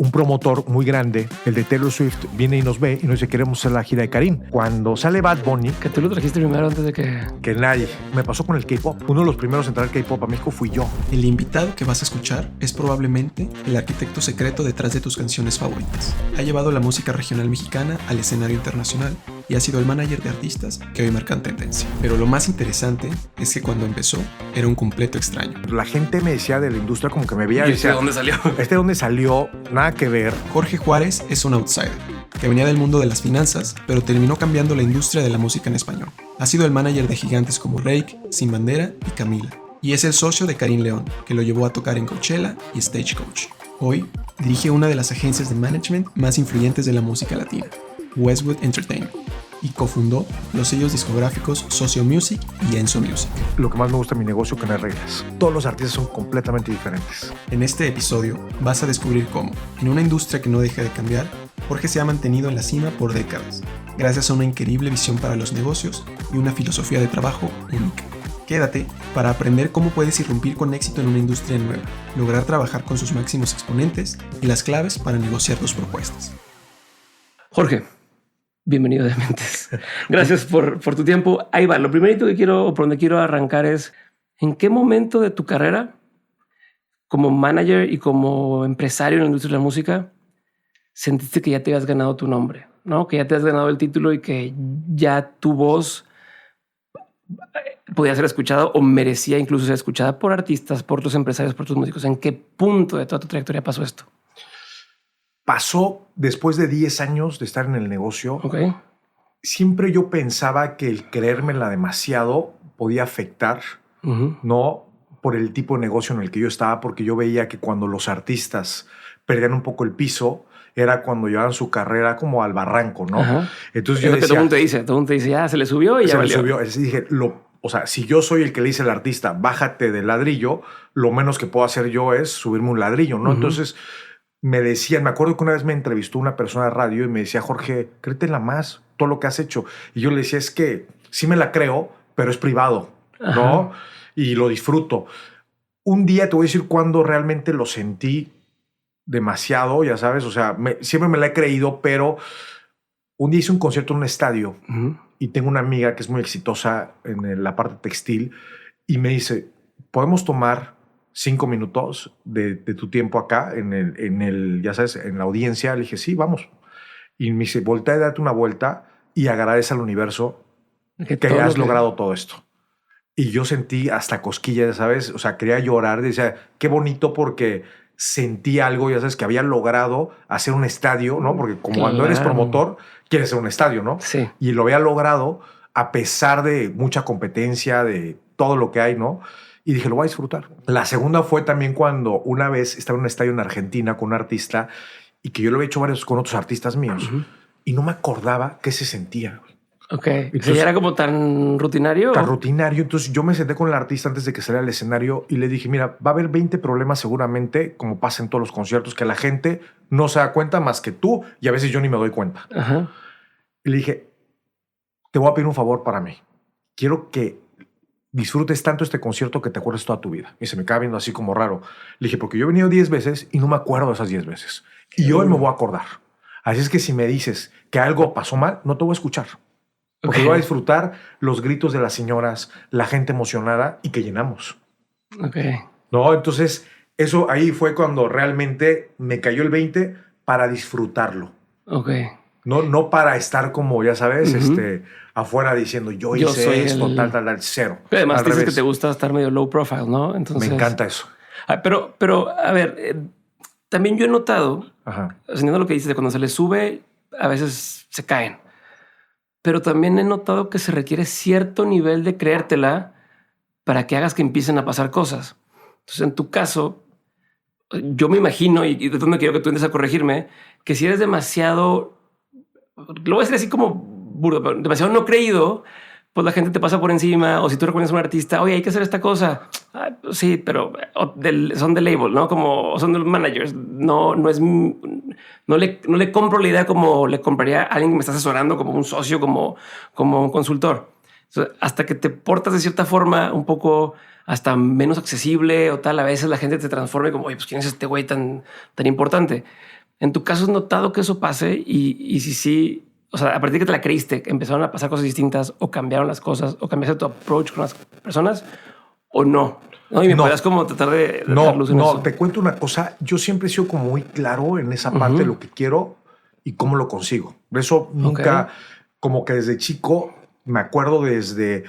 un promotor muy grande, el de Taylor Swift, viene y nos ve y nos dice: queremos hacer la gira de Karim. Cuando sale Bad Bunny, que tú lo trajiste primero antes de que nadie. Me pasó con el K-pop. Uno de los primeros en traer K-pop a México fui yo. El invitado que vas a escuchar es probablemente el arquitecto secreto detrás de tus canciones favoritas. Ha llevado la música regional mexicana al escenario internacional y ha sido el manager de artistas que hoy marcan tendencia. Pero lo más interesante es que cuando empezó era un completo extraño. La gente me decía de la industria como que me veía ¿Y y decía: de dónde salió? ¿De dónde salió? Nada que ver. Jorge Juárez es un outsider, que venía del mundo de las finanzas, pero terminó cambiando la industria de la música en español. Ha sido el manager de gigantes como Reik, Sin Bandera y Camila. Y es el socio de Karim León, que lo llevó a tocar en Coachella y Stagecoach. Hoy dirige una de las agencias de management más influyentes de la música latina, Westwood Entertainment, y cofundó los sellos discográficos Socio Music y Enzo Music. Lo que más me gusta de mi negocio es que no hay reglas. Todos los artistas son completamente diferentes. En este episodio vas a descubrir cómo, en una industria que no deja de cambiar, Jorge se ha mantenido en la cima por décadas, gracias a una increíble visión para los negocios y una filosofía de trabajo única. Quédate para aprender cómo puedes irrumpir con éxito en una industria nueva, lograr trabajar con sus máximos exponentes y las claves para negociar tus propuestas. Jorge, bienvenido a Dementes. Gracias por tu tiempo. Ahí va. Lo primerito que quiero, por donde quiero arrancar es: ¿en qué momento de tu carrera como manager y como empresario en la industria de la música sentiste que ya te habías ganado tu nombre, ¿no? Que ya te has ganado el título y que ya tu voz podía ser escuchada o merecía incluso ser escuchada por artistas, por tus empresarios, por tus músicos? ¿En qué punto de toda tu trayectoria pasó esto? Pasó después de 10 años de estar en el negocio. Okay. Siempre yo pensaba que el creérmela demasiado podía afectar, no por el tipo de negocio en el que yo estaba, porque yo veía que cuando los artistas perdían un poco el piso, era cuando llevaban su carrera como al barranco, ¿no? Ajá. Entonces es yo lo decía, que todo el mundo te dice, ya se le subió y ya se le valió. subió. Así dije, o sea, si yo soy el que le dice al artista, bájate del ladrillo, lo menos que puedo hacer yo es subirme un ladrillo, ¿no? Entonces me decían, me acuerdo que una vez me entrevistó una persona de radio y me decía: Jorge, créetela más, todo lo que has hecho. Y yo le decía: es que sí me la creo, pero es privado, ¿no? Y lo disfruto. Un día te voy a decir cuándo realmente lo sentí demasiado, ya sabes, o sea, siempre me la he creído, pero un día hice un concierto en un estadio y tengo una amiga que es muy exitosa en la parte textil y me dice: ¿podemos tomar 5 minutos de tu tiempo acá en el, ya sabes, en la audiencia? Le dije: sí, vamos. Y me dice: voltea y date una vuelta y agradece al universo que has logrado todo esto. Y yo sentí hasta cosquillas, ¿sabes? O sea, quería llorar. Decía: qué bonito, porque sentí algo, ya sabes, que había logrado hacer un estadio, ¿no? Porque como cuando eres promotor, quieres hacer un estadio, ¿no? Sí. Y lo había logrado a pesar de mucha competencia, de todo lo que hay, ¿no? Y dije: lo voy a disfrutar. La segunda fue también cuando una vez estaba en un estadio en Argentina con un artista y que yo lo había hecho varios con otros artistas míos y no me acordaba qué se sentía. Ok. Entonces, ¿Ya era como tan rutinario? Tan rutinario. Entonces yo me senté con el artista antes de que saliera al escenario y le dije: mira, va a haber 20 problemas seguramente, como pasa en todos los conciertos, que la gente no se da cuenta más que tú, y a veces yo ni me doy cuenta. Y le dije: te voy a pedir un favor para mí. Quiero que disfrutes tanto este concierto que te acuerdes toda tu vida. Y se me queda viendo así como raro. Le dije: porque yo he venido 10 veces y no me acuerdo de esas 10 veces. Y hoy me voy a acordar. Así es que si me dices que algo pasó mal, no te voy a escuchar. Porque voy a disfrutar los gritos de las señoras, la gente emocionada y que llenamos. No, entonces eso ahí fue cuando realmente me cayó el 20 para disfrutarlo. No para estar como, ya sabes, afuera diciendo yo hice esto, tal, cero. Pero además dices que te gusta estar medio low profile, ¿no? Entonces, me encanta eso. Pero a ver, también yo he notado, entiendo lo que dices, de cuando se les sube, a veces se caen. Pero también he notado que se requiere cierto nivel de creértela para que hagas que empiecen a pasar cosas. Entonces, en tu caso, yo me imagino, y de dónde quiero que tú entres a corregirme, que si eres demasiado, lo voy a decir así como burdo, pero demasiado no creído, pues la gente te pasa por encima. O si tú recomiendas a un artista, oye, hay que hacer esta cosa. Pues sí, pero son de label, ¿no? Como son de los managers. No le compro la idea como le compraría a alguien que me está asesorando, como un socio, como un consultor. Entonces, hasta que te portas de cierta forma un poco hasta menos accesible o tal, a veces la gente te transforma como: oye, pues quién es este güey tan importante. ¿En tu caso has notado que eso pase? Y si sí, o sea, a partir de que te la creíste, empezaron a pasar cosas distintas o cambiaron las cosas o cambiaste tu approach con las personas o no. No, y me podías como tratar de dar luz en eso. Te cuento una cosa. Yo siempre he sido como muy claro en esa parte de lo que quiero y cómo lo consigo. Eso nunca, como que desde chico, me acuerdo desde,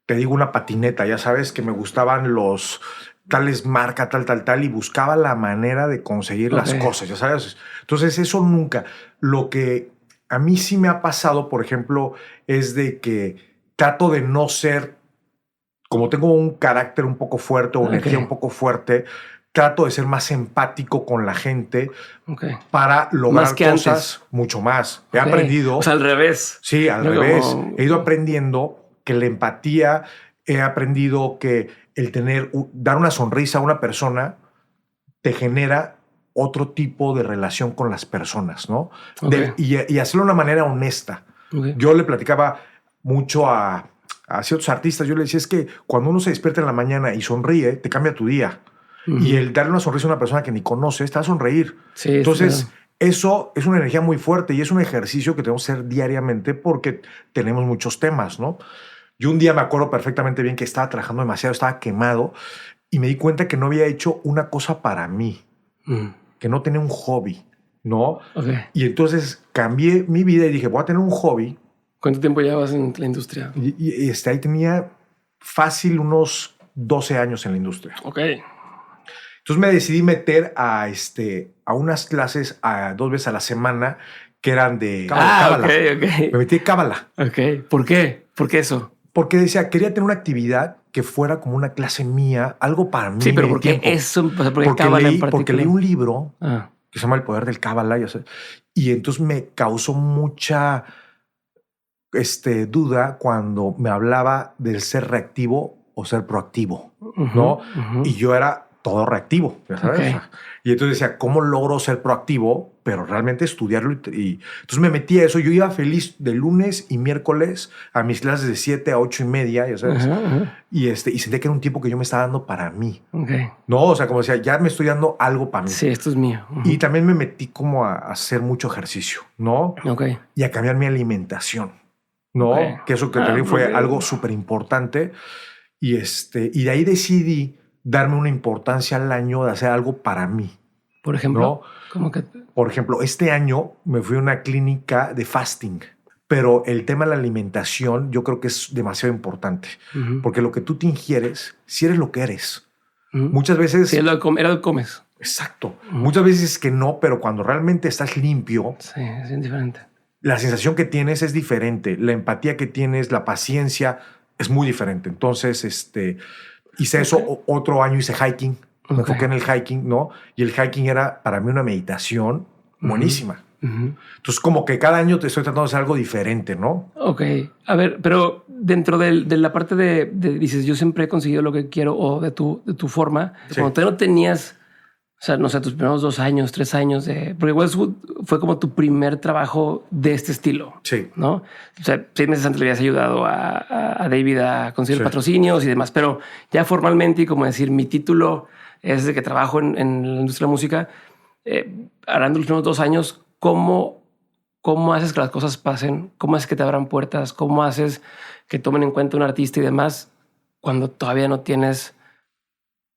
te digo, una patineta, ya sabes, que me gustaban los tales marca, tal, y buscaba la manera de conseguir las cosas, ya sabes. Entonces eso nunca. Lo que a mí sí me ha pasado, por ejemplo, es de que trato de no ser, como tengo un carácter un poco fuerte o energía un poco fuerte, trato de ser más empático con la gente para lograr más que cosas antes. Mucho más. He aprendido. O sea, al revés. Sí, al revés. He ido aprendiendo que la empatía, he aprendido que el dar una sonrisa a una persona te genera otro tipo de relación con las personas, ¿no? Y hacerlo de una manera honesta. Yo le platicaba mucho a ciertos artistas, yo le decía, es que cuando uno se despierta en la mañana y sonríe, te cambia tu día. Y el darle una sonrisa a una persona que ni conoces, te va a sonreír. Sí, entonces, eso es una energía muy fuerte y es un ejercicio que tenemos que hacer diariamente porque tenemos muchos temas, ¿no? Yo un día me acuerdo perfectamente bien que estaba trabajando demasiado, estaba quemado y me di cuenta que no había hecho una cosa para mí, que no tenía un hobby, ¿no? Y entonces cambié mi vida y dije, voy a tener un hobby. ¿Cuánto tiempo llevas en la industria? Y ahí tenía fácil unos 12 años en la industria. Entonces me decidí meter a unas clases 2 veces a la semana que eran de Cábala. Me metí de Cábala. ¿Por qué? ¿Por qué eso? Porque decía, quería tener una actividad que fuera como una clase mía, algo para mí. Sí, pero ¿por qué eso? Porque leí un libro que se llama El Poder del Cábala, ya sé, y entonces me causó mucha duda cuando me hablaba del ser reactivo o ser proactivo, ¿no? Y yo era todo reactivo, ya sabes. Y entonces decía, ¿cómo logro ser proactivo? Pero realmente estudiarlo. Y entonces me metí a eso. Yo iba feliz de lunes y miércoles a mis clases de 7 a 8:30, ya sabes. Y sentía que era un tiempo que yo me estaba dando para mí. No, o sea, como decía, ya me estoy dando algo para mí. Sí, esto es mío. Y también me metí como a hacer mucho ejercicio, ¿no? Y a cambiar mi alimentación, ¿no? Que eso que también fue algo súper importante. Y de ahí decidí darme una importancia al año de hacer algo para mí. Por ejemplo, ¿no? ¿Cómo que? Por ejemplo, este año me fui a una clínica de fasting, pero el tema de la alimentación yo creo que es demasiado importante, porque lo que tú te ingieres, si eres lo que eres. Muchas veces... Sí, era lo que comes. Exacto. Muchas veces es que no, pero cuando realmente estás limpio... Sí, es bien diferente. La sensación que tienes es diferente. La empatía que tienes, la paciencia es muy diferente. Entonces, hice eso. Otro año hice hiking. Me enfoqué en el hiking, ¿no? Y el hiking era para mí una meditación buenísima. Entonces, como que cada año te estoy tratando de hacer algo diferente, ¿no? A ver, pero dentro de la parte de dices, yo siempre he conseguido lo que quiero o de tu forma. Cuando tú no tenías, o sea, no sé, tus primeros 2 años, 3 años porque Westwood fue como tu primer trabajo de este estilo. Sí. ¿No? O sea, 6 meses antes le habías ayudado a David a conseguir patrocinios y demás, pero ya formalmente y como decir, mi título es de que trabajo en la industria de la música. Hablando de los últimos 2 años, ¿cómo haces que las cosas pasen? ¿Cómo haces que te abran puertas? ¿Cómo haces que tomen en cuenta un artista y demás cuando todavía no tienes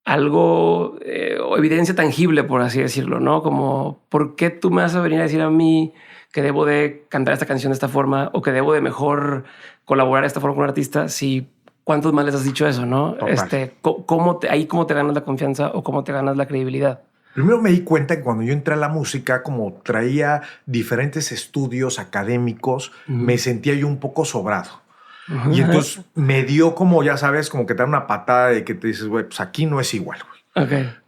algo o evidencia tangible, por así decirlo, ¿no? Como, ¿por qué tú me vas a venir a decir a mí que debo de cantar esta canción de esta forma o que debo de mejor colaborar de esta forma con un artista si... ¿Cuántos más les has dicho eso, no? ¿Cómo te ganas la confianza o cómo te ganas la credibilidad? Primero me di cuenta que cuando yo entré a la música, como traía diferentes estudios académicos, me sentía yo un poco sobrado. Y entonces me dio como, ya sabes, como que te da una patada de que te dices, güey, pues aquí no es igual, güey.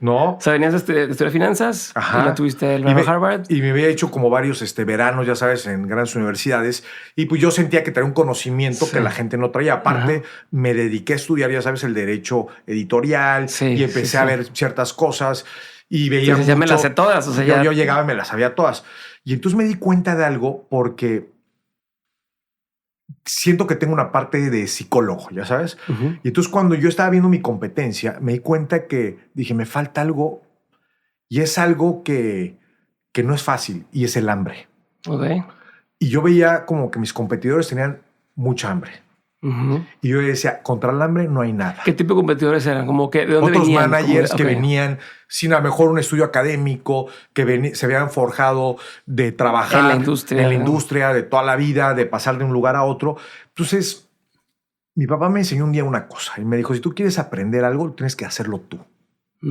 ¿No? O sea, venías de estudiar finanzas, y la tuviste el Harvard. Y me había hecho como varios veranos, ya sabes, en grandes universidades. Y pues yo sentía que traía un conocimiento que la gente no traía. Aparte, me dediqué a estudiar, ya sabes, el derecho editorial y empecé a ver ciertas cosas y veía mucho. Ya me las sé todas. O sea, yo llegaba y me las sabía todas. Y entonces me di cuenta de algo porque siento que tengo una parte de psicólogo, ya sabes. Y entonces cuando yo estaba viendo mi competencia, me di cuenta que dije, me falta algo y es algo que que no es fácil y es el hambre. Ok. Y yo veía como que mis competidores tenían mucha hambre. Y yo decía, contra el hambre no hay nada. ¿Qué tipo de competidores eran? Como que, ¿de dónde otros venían? managers Como, que venían sin a lo mejor un estudio académico, que se habían forjado de trabajar en la industria de toda la vida, de pasar de un lugar a otro. Entonces, mi papá me enseñó un día una cosa y me dijo, si tú quieres aprender algo, tienes que hacerlo tú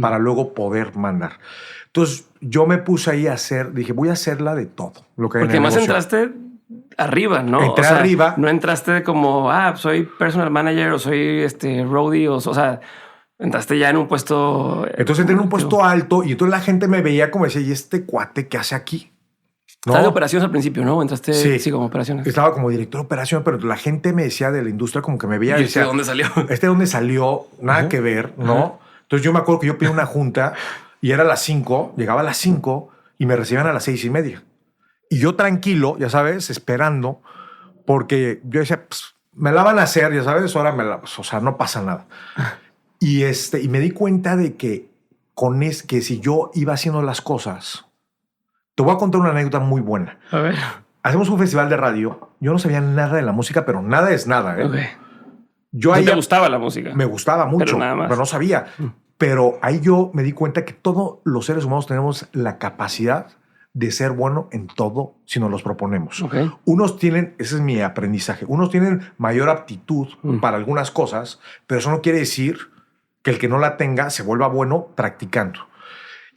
para luego poder mandar. Entonces, yo me puse ahí a hacer, dije, voy a hacerla de todo. Porque además entraste arriba, ¿no? Entré arriba. No entraste como, soy personal manager o soy roadie, o sea, entraste ya en un puesto. Entonces entré en un puesto alto y entonces la gente me veía como decía, ¿y este cuate qué hace aquí? ¿No? Estabas de operaciones al principio, ¿no? Entraste sí, como operaciones. Estaba como director de operación, pero la gente me decía de la industria como que me veía. ¿Y decía, de dónde salió? ¿De dónde salió? Nada que ver, ¿no? Entonces yo me acuerdo que yo pedí una junta y era a las 5, llegaba a las 5 y me recibían a las 6:30. Y yo tranquilo, ya sabes, esperando, porque yo decía, pues, me la van a hacer, ya sabes, ahora o sea, no pasa nada. Y me di cuenta de que que si yo iba haciendo las cosas, te voy a contar una anécdota muy buena. A ver. Hacemos un festival de radio. Yo no sabía nada de la música, pero nada es nada. Okay. ¿Te gustaba la música? Me gustaba mucho, pero no sabía. Pero ahí yo me di cuenta que todos los seres humanos tenemos la capacidad de ser bueno en todo si nos los proponemos. Okay. Unos tienen, ese es mi aprendizaje, unos tienen mayor aptitud para algunas cosas, pero eso no quiere decir que el que no la tenga se vuelva bueno practicando.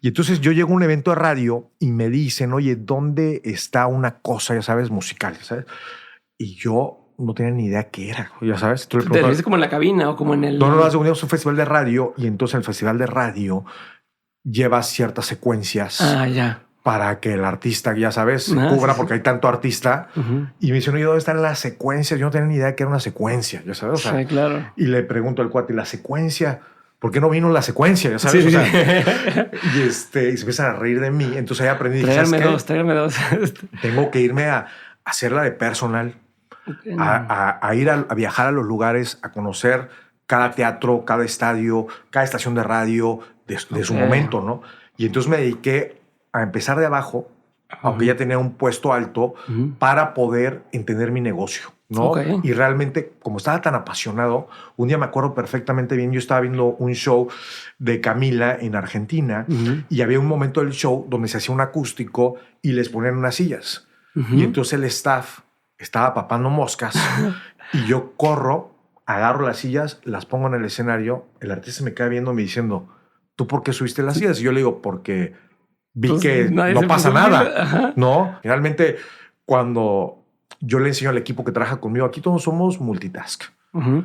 Y entonces yo llego a un evento de radio y me dicen, oye, ¿dónde está una cosa, ya sabes, musical? ¿Ya sabes? Y yo no tenía ni idea qué era, ya sabes. ¿Te dices como en la cabina o como en el...? No, es un festival de radio y entonces en el festival de radio llevas ciertas secuencias. Ya. Para que el artista, ya sabes, cubra porque hay tanto artista. Y me dicen, oye, ¿dónde están las secuencias? Yo no tenía ni idea que era una secuencia, ya sabes. O sea, sí, claro. Y le pregunto al cuate, ¿la secuencia? ¿Por qué no vino la secuencia? Ya sabes. Sí, o sea, y se empiezan a reír de mí. Entonces ahí aprendí. Tráigame dos. Tengo que irme a hacerla de personal, a ir a viajar a los lugares, a conocer cada teatro, cada estadio, cada estación de radio de su momento, ¿no? Y entonces me dediqué a empezar de abajo, aunque ya tenía un puesto alto, para poder entender mi negocio, ¿no? Y realmente, como estaba tan apasionado, un día me acuerdo perfectamente bien, yo estaba viendo un show de Camila en Argentina y había un momento del show donde se hacía un acústico y les ponían unas sillas. Y entonces el staff estaba papando moscas y yo corro, agarro las sillas, las pongo en el escenario, el artista me queda viendo me diciendo, ¿tú por qué subiste las sillas? Y yo le digo, porque vi que no pasa nada, ¿no? Realmente, cuando yo le enseño al equipo que trabaja conmigo, aquí todos somos multitask.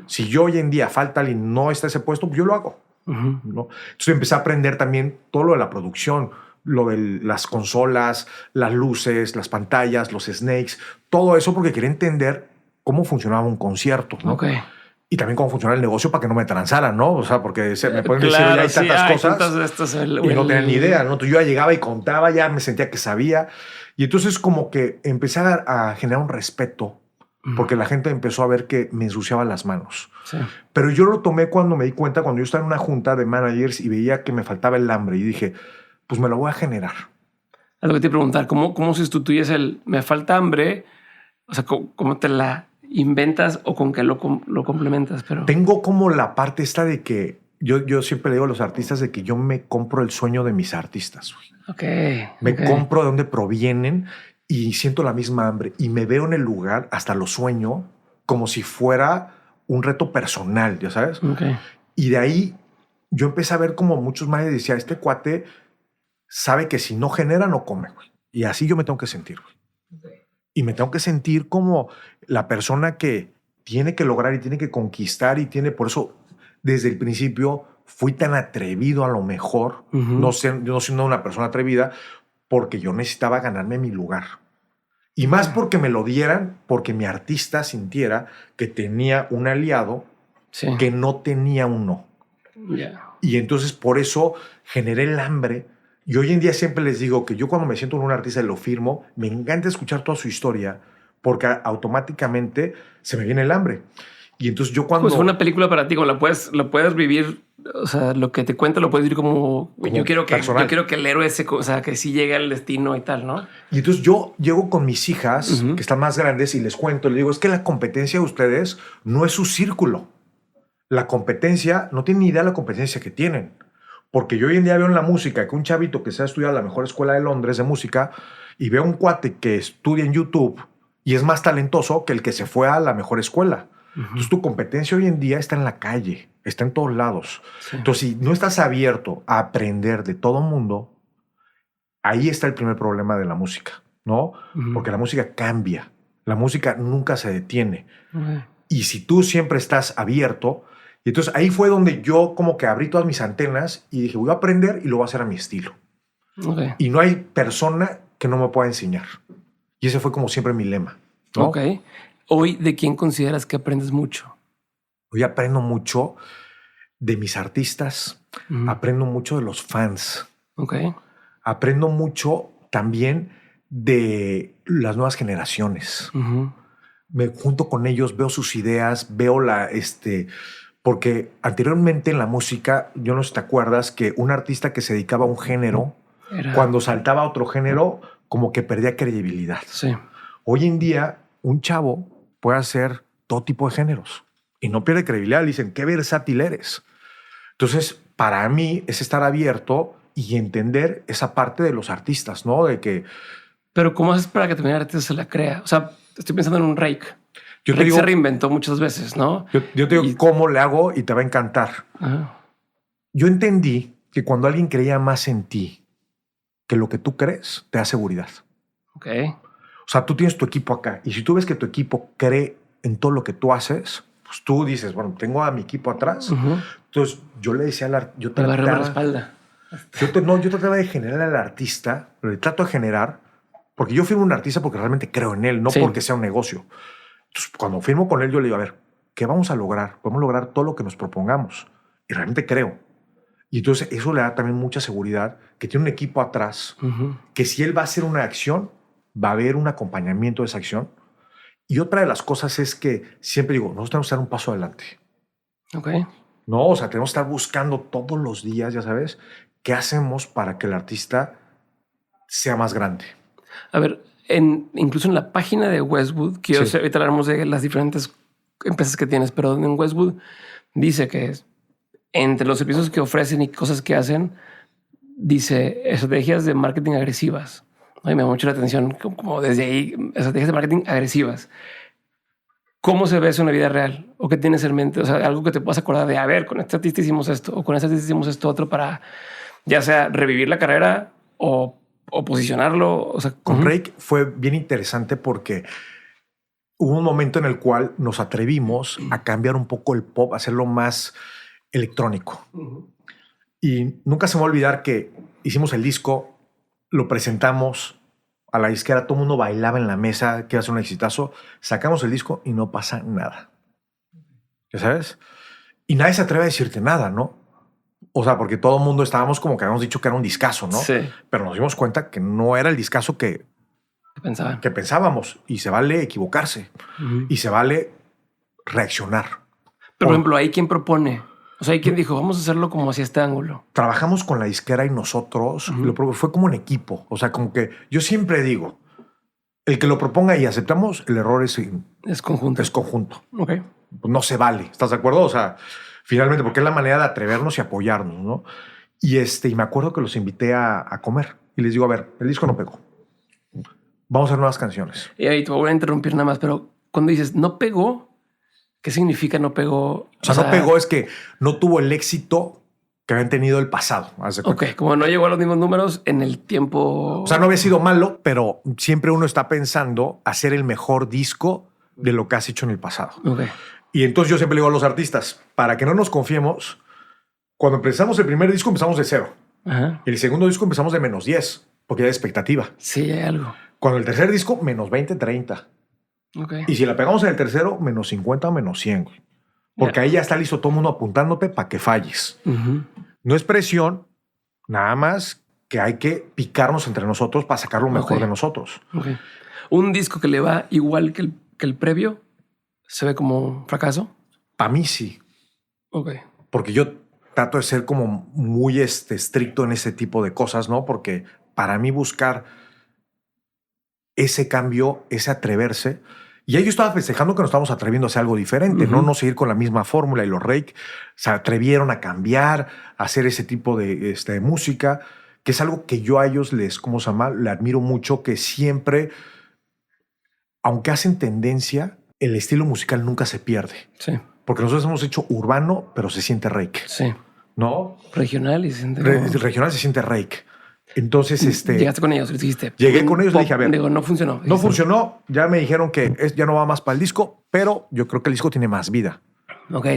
Si yo hoy en día falta alguien y no está ese puesto, pues yo lo hago. ¿No? Entonces empecé a aprender también todo lo de la producción, lo de las consolas, las luces, las pantallas, los snakes, todo eso porque quería entender cómo funcionaba un concierto, ¿no? Y también cómo funcionaba el negocio para que no me transaran, ¿no? O sea, porque me pueden decir, ya hay tantas cosas y no tenían ni idea, ¿no? Entonces yo ya llegaba y contaba, ya me sentía que sabía. Y entonces como que empecé a generar un respeto porque la gente empezó a ver que me ensuciaba las manos. Sí. Pero yo lo tomé cuando me di cuenta, cuando yo estaba en una junta de managers y veía que me faltaba el hambre y dije, pues me lo voy a generar. Es lo que te iba a preguntar, ¿cómo sustituyes me falta hambre? O sea, ¿cómo te la inventas o con qué lo complementas? Pero tengo como la parte esta de que yo siempre le digo a los artistas de que yo me compro el sueño de mis artistas. Me compro de dónde provienen y siento la misma hambre y me veo en el lugar, hasta lo sueño como si fuera un reto personal, ya sabes. Y de ahí yo empecé a ver como muchos más decían, este cuate sabe que si no genera no come, güey. Y así yo me tengo que sentir, güey. Y me tengo que sentir como la persona que tiene que lograr y tiene que conquistar y tiene, por eso desde el principio fui tan atrevido a lo mejor, no siendo una persona atrevida, porque yo necesitaba ganarme mi lugar. Y más porque me lo dieran, porque mi artista sintiera que tenía un aliado que no tenía un no. Y entonces por eso generé el hambre. Y hoy en día siempre les digo que yo cuando me siento con un artista y lo firmo, me encanta escuchar toda su historia porque automáticamente se me viene el hambre. Y entonces yo cuando... Pues una película para ti, como lo puedes vivir, o sea, lo que te cuenta lo puedes vivir como yo quiero que el héroe o sea, que sí llegue al destino y tal, ¿no? Y entonces yo llego con mis hijas, que están más grandes, y les cuento, les digo, es que la competencia de ustedes no es su círculo. La competencia, no tienen ni idea de la competencia que tienen. Porque yo hoy en día veo en la música que un chavito que se ha estudiado en la mejor escuela de Londres de música y veo un cuate que estudia en YouTube y es más talentoso que el que se fue a la mejor escuela. Entonces tu competencia hoy en día está en la calle, está en todos lados. Sí. Entonces si no estás abierto a aprender de todo mundo, ahí está el primer problema de la música, ¿no? Porque la música cambia, la música nunca se detiene. Y si tú siempre estás abierto, y entonces ahí fue donde yo como que abrí todas mis antenas y dije, voy a aprender y lo voy a hacer a mi estilo. Y no hay persona que no me pueda enseñar. Y ese fue como siempre mi lema, ¿no? Hoy, ¿de quién consideras que aprendes mucho? Hoy aprendo mucho de mis artistas, aprendo mucho de los fans. Aprendo mucho también de las nuevas generaciones. Me junto con ellos, veo sus ideas, veo porque anteriormente en la música, yo no sé si te acuerdas que un artista que se dedicaba a un género, cuando saltaba a otro género, como que perdía credibilidad. Sí. Hoy en día, un chavo puede hacer todo tipo de géneros y no pierde credibilidad. Le dicen, qué versátil eres. Entonces, para mí es estar abierto y entender esa parte de los artistas, ¿no? De que... Pero ¿cómo haces para que también el artista se la crea? O sea, estoy pensando en un Rake. Rake se reinventó muchas veces, ¿no? Yo te digo cómo le hago y te va a encantar. Yo entendí que cuando alguien creía más en ti que lo que tú crees, te da seguridad. O sea, tú tienes tu equipo acá y si tú ves que tu equipo cree en todo lo que tú haces, pues tú dices, bueno, tengo a mi equipo atrás. Entonces yo le decía yo trataba la espalda. Yo trataba de generar al artista, le trato de generar, porque yo firmo un artista porque realmente creo en él, no porque sea un negocio. Entonces, cuando firmo con él, yo le digo, a ver, ¿qué vamos a lograr? Podemos lograr todo lo que nos propongamos. Y realmente creo. Y entonces eso le da también mucha seguridad, que tiene un equipo atrás, que si él va a hacer una acción, va a haber un acompañamiento de esa acción. Y otra de las cosas es que siempre digo, nosotros tenemos que dar un paso adelante. No, o sea, tenemos que estar buscando todos los días, ya sabes, qué hacemos para que el artista sea más grande. A ver, incluso en la página de Westwood, que yo sé, ahorita hablamos de las diferentes empresas que tienes, pero en Westwood dice que entre los servicios que ofrecen y cosas que hacen, dice estrategias de marketing agresivas. Ay, me da mucho la atención, como desde ahí, estrategias de marketing agresivas. ¿Cómo se ve eso en la vida real? ¿O qué tienes en mente? O sea, algo que te puedas acordar de, a ver, con este artista hicimos esto, o con este artista hicimos esto otro para ya sea revivir la carrera o posicionarlo. O sea, con Rake fue bien interesante porque hubo un momento en el cual nos atrevimos a cambiar un poco el pop, a hacerlo más electrónico. Y nunca se me va a olvidar que hicimos el disco, lo presentamos a la disquera, todo el mundo bailaba en la mesa, que iba a ser un exitazo. Sacamos el disco y no pasa nada. ¿Ya sabes? Y nadie se atreve a decirte nada, ¿no? O sea, porque todo el mundo estábamos como que habíamos dicho que era un discazo, ¿no? Sí. Pero nos dimos cuenta que no era el discazo que pensábamos. Y se vale equivocarse. Y se vale reaccionar. Pero, por ejemplo, ¿hay quien propone? O sea, hay quien dijo, vamos a hacerlo como hacia este ángulo. Trabajamos con la disquera y nosotros fue como en equipo. O sea, como que yo siempre digo, el que lo proponga y aceptamos, el error es conjunto. Es conjunto. Pues no se vale. ¿Estás de acuerdo? O sea, finalmente, porque es la manera de atrevernos y apoyarnos, ¿no? Y me acuerdo que los invité a comer y les digo, a ver, el disco no pegó. Vamos a hacer nuevas canciones. Y ahí te voy a interrumpir nada más, pero cuando dices no pegó, ¿qué significa no pegó? O sea, no pegó es que no tuvo el éxito que habían tenido el pasado. Como no llegó a los mismos números en el tiempo. O sea, no había sido malo, pero siempre uno está pensando hacer el mejor disco de lo que has hecho en el pasado. Y entonces yo siempre le digo a los artistas, para que no nos confiemos, cuando empezamos el primer disco empezamos de 0. El segundo disco empezamos de -10, porque hay expectativa. Sí, hay algo. Cuando el tercer disco, -20, 30. Y si la pegamos en el tercero, -50 o -100. Porque ahí ya está listo todo el mundo apuntándote para que falles. No es presión, nada más que hay que picarnos entre nosotros para sacar lo mejor de nosotros. Un disco que le va igual que el previo, ¿se ve como un fracaso? Para mí sí. Ok. Porque yo trato de ser como muy estricto en ese tipo de cosas, ¿no? Porque para mí buscar ese cambio, ese atreverse. Y ahí yo estaba festejando que nos estábamos atreviendo a hacer algo diferente, no seguir con la misma fórmula. Y los Reik se atrevieron a cambiar, a hacer ese tipo de música, que es algo que yo a ellos les, ¿cómo se llama? Le admiro mucho, que siempre, aunque hacen tendencia, el estilo musical nunca se pierde. Sí. Porque nosotros hemos hecho urbano, pero se siente Reik. Sí. ¿No? Regional y se siente regional se siente Reik. Entonces, llegaste con ellos, les dijiste. Llegué con ellos, le dije, a ver. Digo, no funcionó. No funcionó. Ya me dijeron que ya no va más para el disco, pero yo creo que el disco tiene más vida. Ok.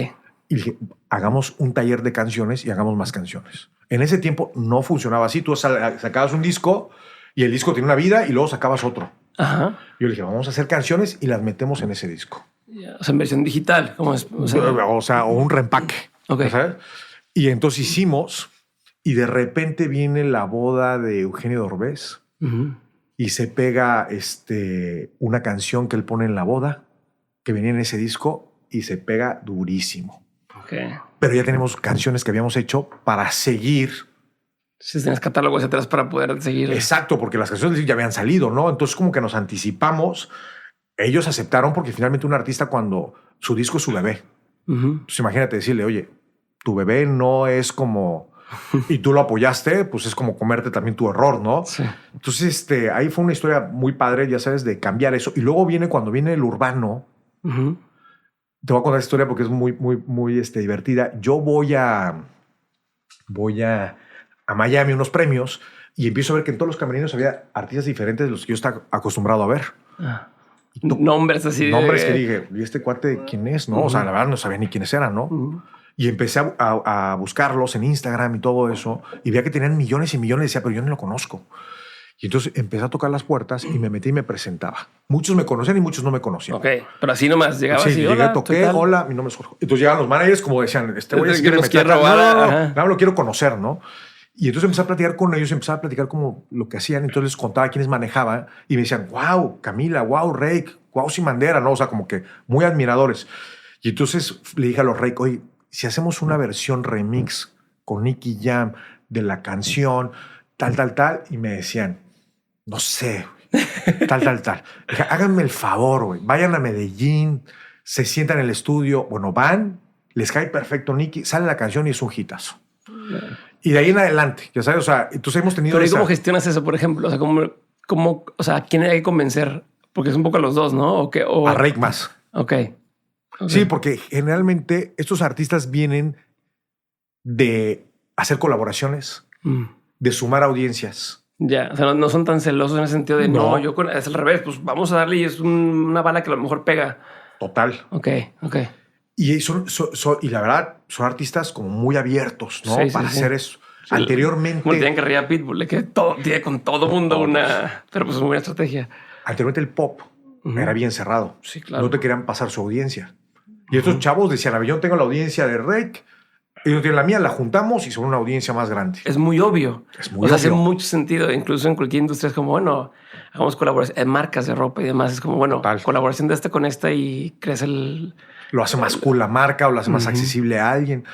Y dije, hagamos un taller de canciones y hagamos más canciones. En ese tiempo no funcionaba así. Tú sacabas un disco y el disco tiene una vida y luego sacabas otro. Ajá. Yo le dije, vamos a hacer canciones y las metemos en ese disco. O sea, en versión digital. ¿Cómo es? O un reempaque. Ok. ¿Sabes? Y entonces hicimos, y de repente viene la boda de Eugenio Derbez y se pega una canción que él pone en la boda, que venía en ese disco, y se pega durísimo. Okay. Pero ya tenemos canciones que habíamos hecho para seguir. Si tienes catálogos atrás para poder seguir. Exacto, porque las canciones ya habían salido, ¿no? Entonces como que nos anticipamos. Ellos aceptaron porque finalmente un artista, cuando su disco es su bebé. Entonces imagínate decirle, oye, tu bebé no es como... y tú lo apoyaste, pues es como comerte también tu error, ¿no? Sí. Entonces ahí fue una historia muy padre, ya sabes, de cambiar eso. Y luego cuando viene el urbano, te voy a contar esta historia porque es muy, muy, muy divertida. Yo voy a Miami, unos premios, y empiezo a ver que en todos los camerinos había artistas diferentes de los que yo estaba acostumbrado a ver. Nombres así. Nombres que dije, ¿y este cuate quién es? ¿No? O sea, la verdad no sabía ni quiénes eran, ¿no? Y empecé a buscarlos en Instagram y todo eso, y veía que tenían millones y millones, y decía, pero yo no lo conozco. Y entonces empecé a tocar las puertas y me metí y me presentaba. Muchos me conocían y muchos no me conocían. Ok, pero así nomás llegaba sí, así. Llegué, hola, toqué, hola, mi nombre es Jorge. Entonces llegaban los managers como decían, este güey se quiere meter, no, lo quiero conocer, ¿no? Y entonces empecé a platicar con ellos, empecé a platicar como lo que hacían, entonces les contaba quiénes manejaban y me decían, wow, Camila, wow, Reik, wow, Sin Bandera, ¿no? O sea, como que muy admiradores. Y entonces le dije a los Reik, oye, si hacemos una versión remix con Nicky Jam de la canción, tal, y me decían, no sé, tal. Dije, háganme el favor, güey, vayan a Medellín, se sientan en el estudio, bueno, van, les cae perfecto Nicky, sale la canción y es un hitazo. Y de ahí en adelante, ya sabes, o sea, entonces hemos tenido... Pero ¿y cómo gestionas eso, por ejemplo? O sea, ¿cómo, o sea, ¿quién hay que convencer? Porque es un poco a los dos, ¿no? A Reik más. Ok. Sí, porque generalmente estos artistas vienen de hacer colaboraciones, de sumar audiencias. Ya, o sea, no son tan celosos en el sentido de no yo es al revés, pues vamos a darle y es una bala que a lo mejor pega. Total. Ok. Y y la verdad, son artistas como muy abiertos, ¿no? Sí, para hacer eso. Sí, anteriormente... Como tienen que reír a Pitbull, que tiene con todo mundo una... Pero pues es muy buena estrategia. Anteriormente el pop era bien cerrado. Sí, claro. No te querían pasar su audiencia. Y estos chavos decían, a ver, yo tengo la audiencia de Reik, ellos tienen la mía, la juntamos y son una audiencia más grande. Es muy obvio. Es muy obvio. Hace mucho sentido. Incluso en cualquier industria es como, bueno, hagamos colaboración en marcas de ropa y demás. Es como, bueno, colaboración de esta con esta y crece lo hace más cool la marca o lo hace más accesible a alguien.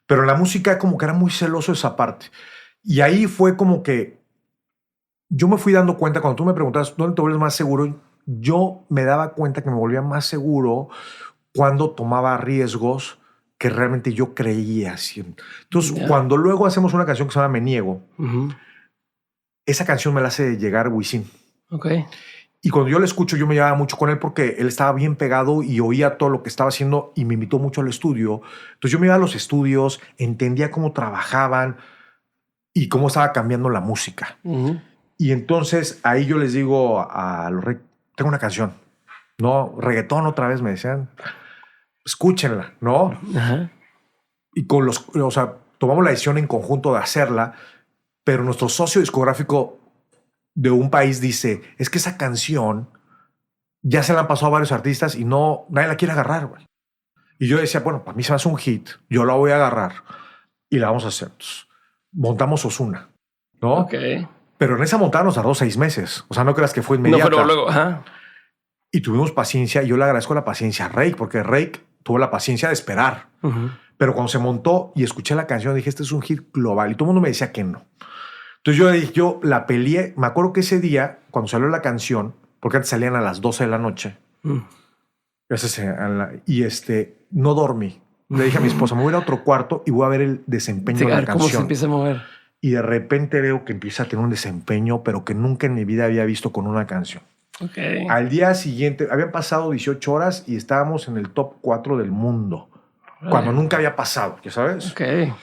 Pero en la música como que era muy celoso esa parte. Y ahí fue como que yo me fui dando cuenta, cuando tú me preguntabas, ¿dónde te vuelves más seguro? Yo me daba cuenta que me volvía más seguro cuando tomaba riesgos que realmente yo creía. Entonces, cuando luego hacemos una canción que se llama Me Niego, esa canción me la hace llegar Wisin. Ok. Y cuando yo la escucho, yo me llevaba mucho con él porque él estaba bien pegado y oía todo lo que estaba haciendo y me invitó mucho al estudio. Entonces yo me iba a los estudios, entendía cómo trabajaban y cómo estaba cambiando la música. Y entonces ahí yo les digo a los tengo una canción, ¿no? Reggaetón otra vez, me decían. Escúchenla, ¿no? Y o sea, tomamos la decisión en conjunto de hacerla, pero nuestro socio discográfico de un país dice, es que esa canción ya se la han pasado a varios artistas y nadie la quiere agarrar, güey. Y yo decía, bueno, para mí se me hace un hit, yo la voy a agarrar y la vamos a hacer. Entonces, montamos Ozuna, ¿no? Ok. Pero en esa montada nos tardó 6 meses. O sea, no creas que fue inmediata. No, pero luego, Y tuvimos paciencia y yo le agradezco la paciencia a Reik, porque Reik tuvo la paciencia de esperar. Pero cuando se montó y escuché la canción, dije, este es un hit global. Y todo el mundo me decía que no. Entonces yo la peleé. Me acuerdo que ese día, cuando salió la canción, porque antes salían a las 12 de la noche, y no dormí. Le dije a mi esposa, me voy a ir a otro cuarto y voy a ver el desempeño de la canción. ¿Cómo se empieza a mover? Y de repente veo que empieza a tener un desempeño, pero que nunca en mi vida había visto con una canción. Okay. Al día siguiente, habían pasado 18 horas y estábamos en el top 4 del mundo. Cuando nunca había pasado, ¿ya sabes? Okay.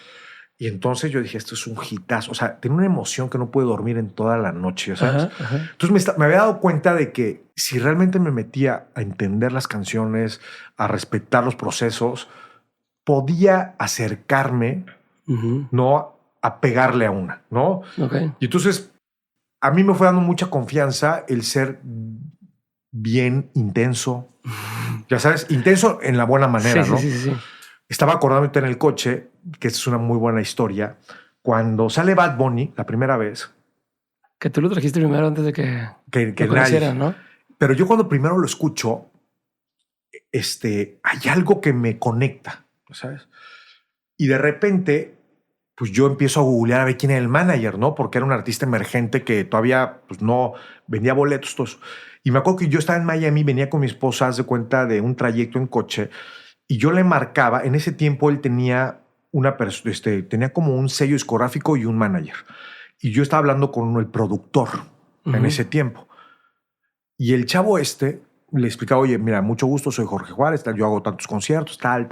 Y entonces yo dije, esto es un hitazo. O sea, tenía una emoción que no pude dormir en toda la noche, ¿ya sabes? Entonces me había dado cuenta de que si realmente me metía a entender las canciones, a respetar los procesos, podía acercarme, ¿no? A pegarle a una, ¿no? Okay. Y entonces a mí me fue dando mucha confianza el ser bien intenso. Ya sabes, intenso en la buena manera, sí, ¿no? Sí. Estaba acordándome en el coche, que es una muy buena historia, cuando sale Bad Bunny la primera vez. Que tú lo trajiste primero antes de que lo conociera, ¿no? Pero yo cuando primero lo escucho, hay algo que me conecta, ¿sabes? Y de repente, pues yo empiezo a googlear a ver quién era el manager, ¿no? Porque era un artista emergente que todavía pues, no vendía boletos, todo eso. Y me acuerdo que yo estaba en Miami, venía con mi esposa, haz de cuenta, de un trayecto en coche, y yo le marcaba. En ese tiempo él tenía tenía como un sello discográfico y un manager. Y yo estaba hablando con el productor en ese tiempo. Y el chavo le explicaba, oye, mira, mucho gusto, soy Jorge Juárez, yo hago tantos conciertos, tal.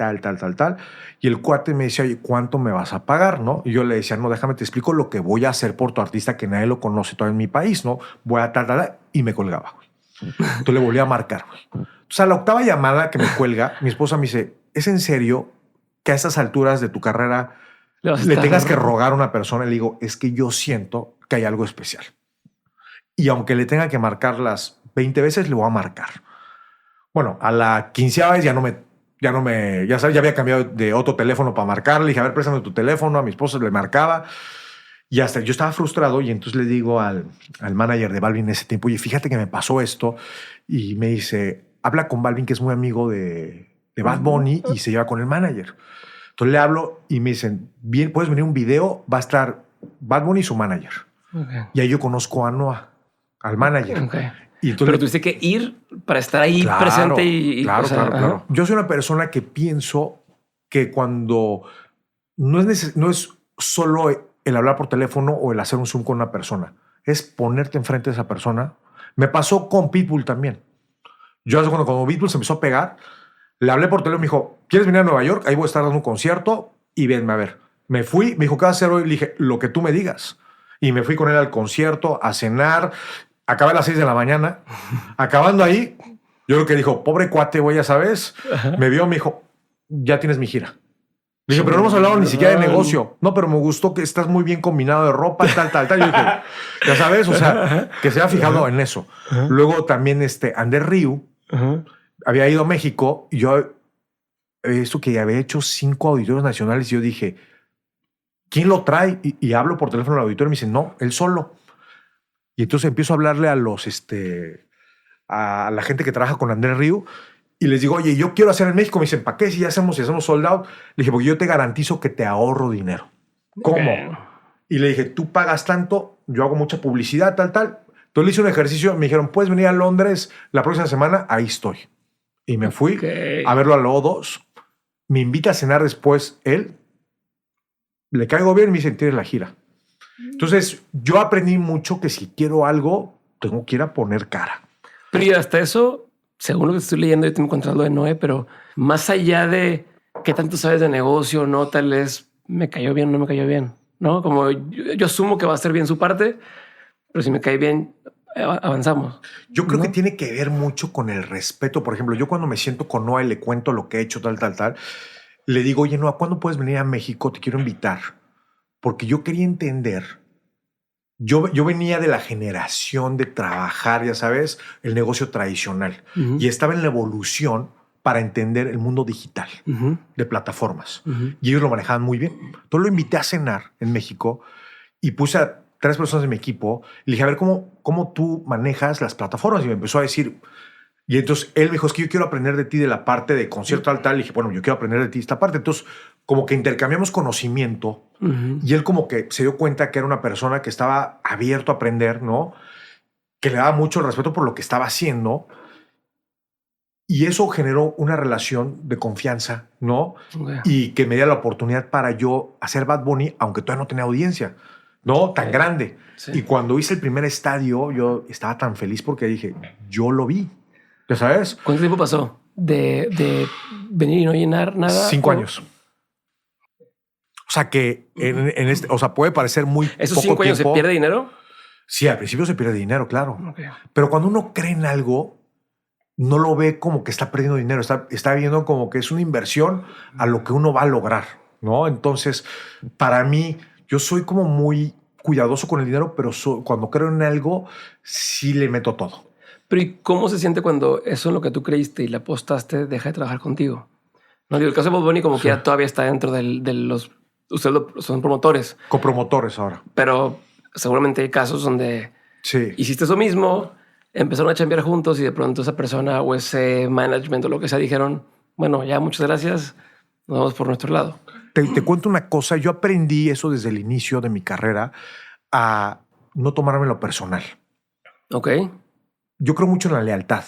Y el cuate me decía, oye, ¿cuánto me vas a pagar? ¿No? Y yo le decía, no, déjame te explico lo que voy a hacer por tu artista que nadie lo conoce todavía en mi país, ¿no? Voy a tal. Y me colgaba, güey. Entonces le volví a marcar, güey. Entonces a la octava llamada que me cuelga, mi esposa me dice, ¿es en serio que a estas alturas de tu carrera le tengas que rogar a una persona? Y le digo, es que yo siento que hay algo especial. Y aunque le tenga que marcar las 20 veces, le voy a marcar. Bueno, a la 15ª vez ya sabes, ya había cambiado de otro teléfono para marcarle. Le dije, a ver, préstame tu teléfono. A mi esposa le marcaba. Y hasta yo estaba frustrado y entonces le digo al manager de Balvin en ese tiempo, oye, fíjate que me pasó esto. Y me dice, habla con Balvin, que es muy amigo de Bad Bunny y se lleva con el manager. Entonces le hablo y me dicen, bien, puedes venir a un video, va a estar Bad Bunny y su manager. Okay. Y ahí yo conozco a Noah, al manager. Okay. Y entonces, pero tuviste que ir para estar ahí presente y claro. Yo soy una persona que pienso que cuando no es solo el hablar por teléfono o el hacer un Zoom con una persona, es ponerte enfrente de esa persona. Me pasó con Pitbull también. Yo hace cuando Pitbull se empezó a pegar, le hablé por teléfono, me dijo, ¿quieres venir a Nueva York? Ahí voy a estar dando un concierto y venme a ver. Me fui, me dijo, ¿qué vas a hacer hoy? Le dije, lo que tú me digas. Y me fui con él al concierto, a cenar. Acabé a las 6 de la mañana. Acabando ahí, yo creo que dijo, pobre cuate, güey, ya sabes. Me vio, me dijo, ya tienes mi gira. Le dije, pero no hemos hablado ni siquiera de negocio. No, pero me gustó que estás muy bien combinado de ropa, tal. Yo dije, ya sabes, o sea, que se ha fijado en eso. Luego también Ander Ryu había ido a México y yo esto que había hecho 5 auditorios nacionales y yo dije, ¿quién lo trae? Y hablo por teléfono al auditorio y me dice, no, él solo. Y entonces empiezo a hablarle a la gente que trabaja con Ander Ryu y les digo, oye, yo quiero hacer en México. Me dicen, ¿para qué? Si hacemos sold out. Le dije, porque yo te garantizo que te ahorro dinero. ¿Cómo? Okay. Y le dije, tú pagas tanto, yo hago mucha publicidad, tal. Entonces le hice un ejercicio, me dijeron, ¿puedes venir a Londres la próxima semana? Ahí estoy. Y me fui a verlo a la O2. Me invita a cenar después él. Le caigo bien y me dice, tienes la gira. Entonces yo aprendí mucho que si quiero algo, tengo que ir a poner cara. Pero y hasta eso, según lo que estoy leyendo, yo tengo encontrado lo de Noé, pero más allá de qué tanto sabes de negocio, no, tal vez me cayó bien o no me cayó bien, ¿no? Como yo asumo que va a ser bien su parte, pero si me cae bien, avanzamos. Yo creo que tiene que ver mucho con el respeto. Por ejemplo, yo cuando me siento con Noah y le cuento lo que he hecho, tal, le digo, oye, Noah, ¿cuándo puedes venir a México? Te quiero invitar. Porque yo quería entender. Yo venía de la generación de trabajar, ya sabes, el negocio tradicional. Y estaba en la evolución para entender el mundo digital de plataformas. Y ellos lo manejaban muy bien. Entonces lo invité a cenar en México y puse a 3 personas de mi equipo. Y le dije, a ver, ¿cómo tú manejas las plataformas? Y me empezó a decir, Y entonces él me dijo, es que yo quiero aprender de ti de la parte de concierto tal. Y dije, bueno, yo quiero aprender de ti esta parte. Entonces, como que intercambiamos conocimiento y él como que se dio cuenta que era una persona que estaba abierto a aprender, ¿no? Que le daba mucho el respeto por lo que estaba haciendo. Y eso generó una relación de confianza, ¿no? Okay. Y que me diera la oportunidad para yo hacer Bad Bunny, aunque todavía no tenía audiencia, ¿no? Tan grande. Sí. Y cuando hice el primer estadio, yo estaba tan feliz porque dije, yo lo vi. ¿Ya sabes? ¿Cuánto tiempo pasó de venir y no llenar nada? 5 años. O sea que en este, o sea, puede parecer muy ¿Esos poco 5 años tiempo. se pierde dinero? Sí, al principio se pierde dinero, claro. Okay. Pero cuando uno cree en algo, no lo ve como que está perdiendo dinero, está viendo como que es una inversión a lo que uno va a lograr, ¿no? Entonces, para mí, yo soy como muy cuidadoso con el dinero, pero cuando creo en algo, sí le meto todo. Pero ¿y cómo se siente cuando eso en lo que tú creíste y le apostaste deja de trabajar contigo? No digo, el caso de Bad Bunny como que ya todavía está dentro de los... Ustedes son promotores. Copromotores ahora. Pero seguramente hay casos donde hiciste eso mismo, empezaron a chambear juntos y de pronto esa persona o ese management o lo que sea dijeron, bueno, ya muchas gracias, nos vamos por nuestro lado. Te cuento una cosa, yo aprendí eso desde el inicio de mi carrera a no tomarme lo personal. Ok. Yo creo mucho en la lealtad,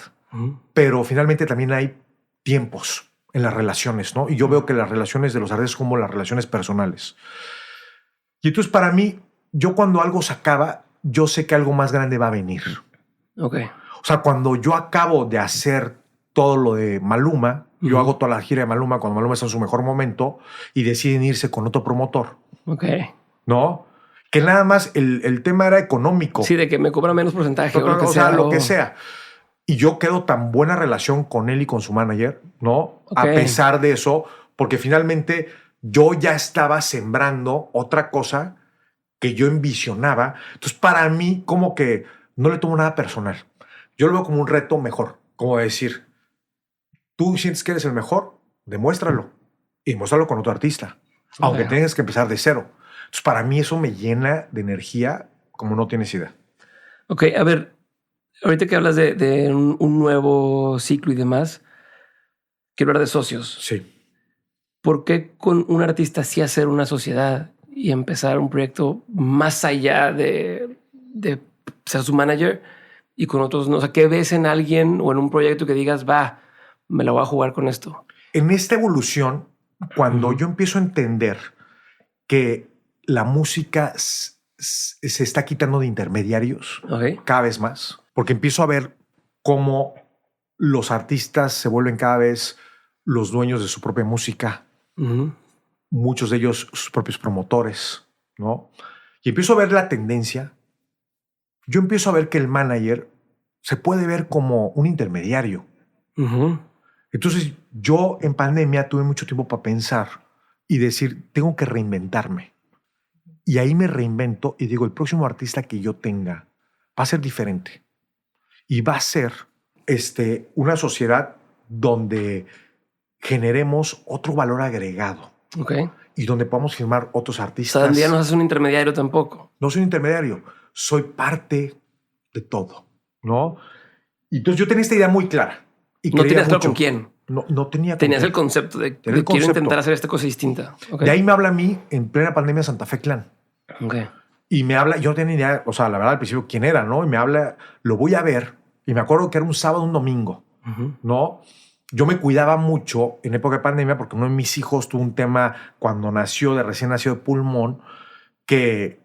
pero finalmente también hay tiempos en las relaciones, ¿no? Y yo veo que las relaciones de los artistas son como las relaciones personales. Y entonces para mí, yo cuando algo se acaba, yo sé que algo más grande va a venir. Ok. O sea, cuando yo acabo de hacer todo lo de Maluma, yo hago toda la gira de Maluma cuando Maluma está en su mejor momento y deciden irse con otro promotor. Ok. ¿No? Que nada más el tema era económico. Sí, de que me cobra menos porcentaje o lo que sea. Y yo quedo tan buena relación con él y con su manager, ¿no? Okay. A pesar de eso, porque finalmente yo ya estaba sembrando otra cosa que yo envisionaba. Entonces, para mí, como que no le tomo nada personal. Yo lo veo como un reto mejor. Como decir, tú sientes que eres el mejor, demuéstralo. Y demuéstralo con otro artista. Aunque tengas que empezar de cero. Entonces, para mí eso me llena de energía como no tienes idea. Ok, a ver, ahorita que hablas de un nuevo ciclo y demás, quiero hablar de socios. Sí. ¿Por qué con un artista sí hacer una sociedad y empezar un proyecto más allá de ser su manager y con otros no? O sea, ¿qué ves en alguien o en un proyecto que digas, va, me la voy a jugar con esto? En esta evolución, cuando yo empiezo a entender que la música se está quitando de intermediarios cada vez más, porque empiezo a ver cómo los artistas se vuelven cada vez los dueños de su propia música, muchos de ellos sus propios promotores, ¿no? Y empiezo a ver la tendencia. Yo empiezo a ver que el manager se puede ver como un intermediario. Entonces yo en pandemia tuve mucho tiempo para pensar y decir, tengo que reinventarme. Y ahí me reinvento y digo, el próximo artista que yo tenga va a ser diferente. Y va a ser una sociedad donde generemos otro valor agregado. Y donde podamos firmar otros artistas. O sea, ya no es un intermediario tampoco. No soy un intermediario, soy parte de todo, ¿no? Y entonces yo tenía esta idea muy clara. Y ¿No tenías claro con quién? No tenía. Tenías el concepto de quiero intentar hacer esta cosa distinta. De ahí me habla a mí en plena pandemia Santa Fe Clan. Y me habla, yo no tenía ni idea, o sea, la verdad al principio quién era, ¿no? Y me habla, lo voy a ver. Y me acuerdo que era un sábado, un domingo, ¿no? Yo me cuidaba mucho en época de pandemia porque uno de mis hijos tuvo un tema cuando nació, de recién nacido de pulmón, que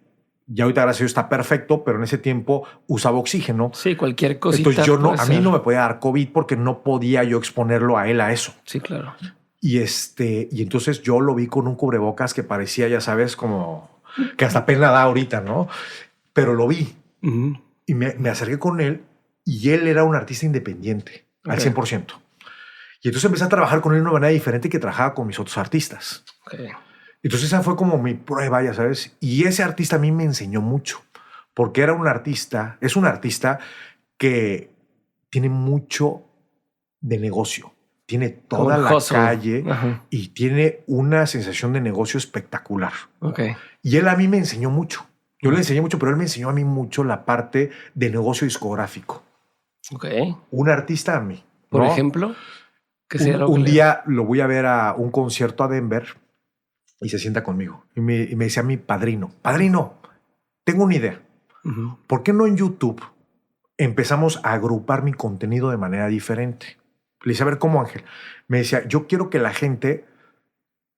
ya ahorita gracias a Dios está perfecto, pero en ese tiempo usaba oxígeno. Sí, cualquier cosita. Entonces a mí no me podía dar COVID porque no podía yo exponerlo a él a eso. Sí, claro. Y entonces yo lo vi con un cubrebocas que parecía, ya sabes, como que hasta pena da ahorita, ¿no? Pero lo vi y me acerqué con él y él era un artista independiente al 100%. Y entonces empecé a trabajar con él de una manera diferente que trabajaba con mis otros artistas. Entonces esa fue como mi prueba, ya sabes. Y ese artista a mí me enseñó mucho porque es un artista que tiene mucho de negocio. Tiene toda la calle y tiene una sensación de negocio espectacular. Y él a mí me enseñó mucho. Yo le enseñé mucho, pero él me enseñó a mí mucho la parte de negocio discográfico. Ok. Un artista a mí. Por ¿no? ejemplo, que sea un día lo voy a ver a un concierto a Denver y se sienta conmigo. Y me dice a mi padrino, tengo una idea. ¿Por qué no en YouTube empezamos a agrupar mi contenido de manera diferente? Le dice, a ver, ¿cómo, Ángel? Me decía, yo quiero que la gente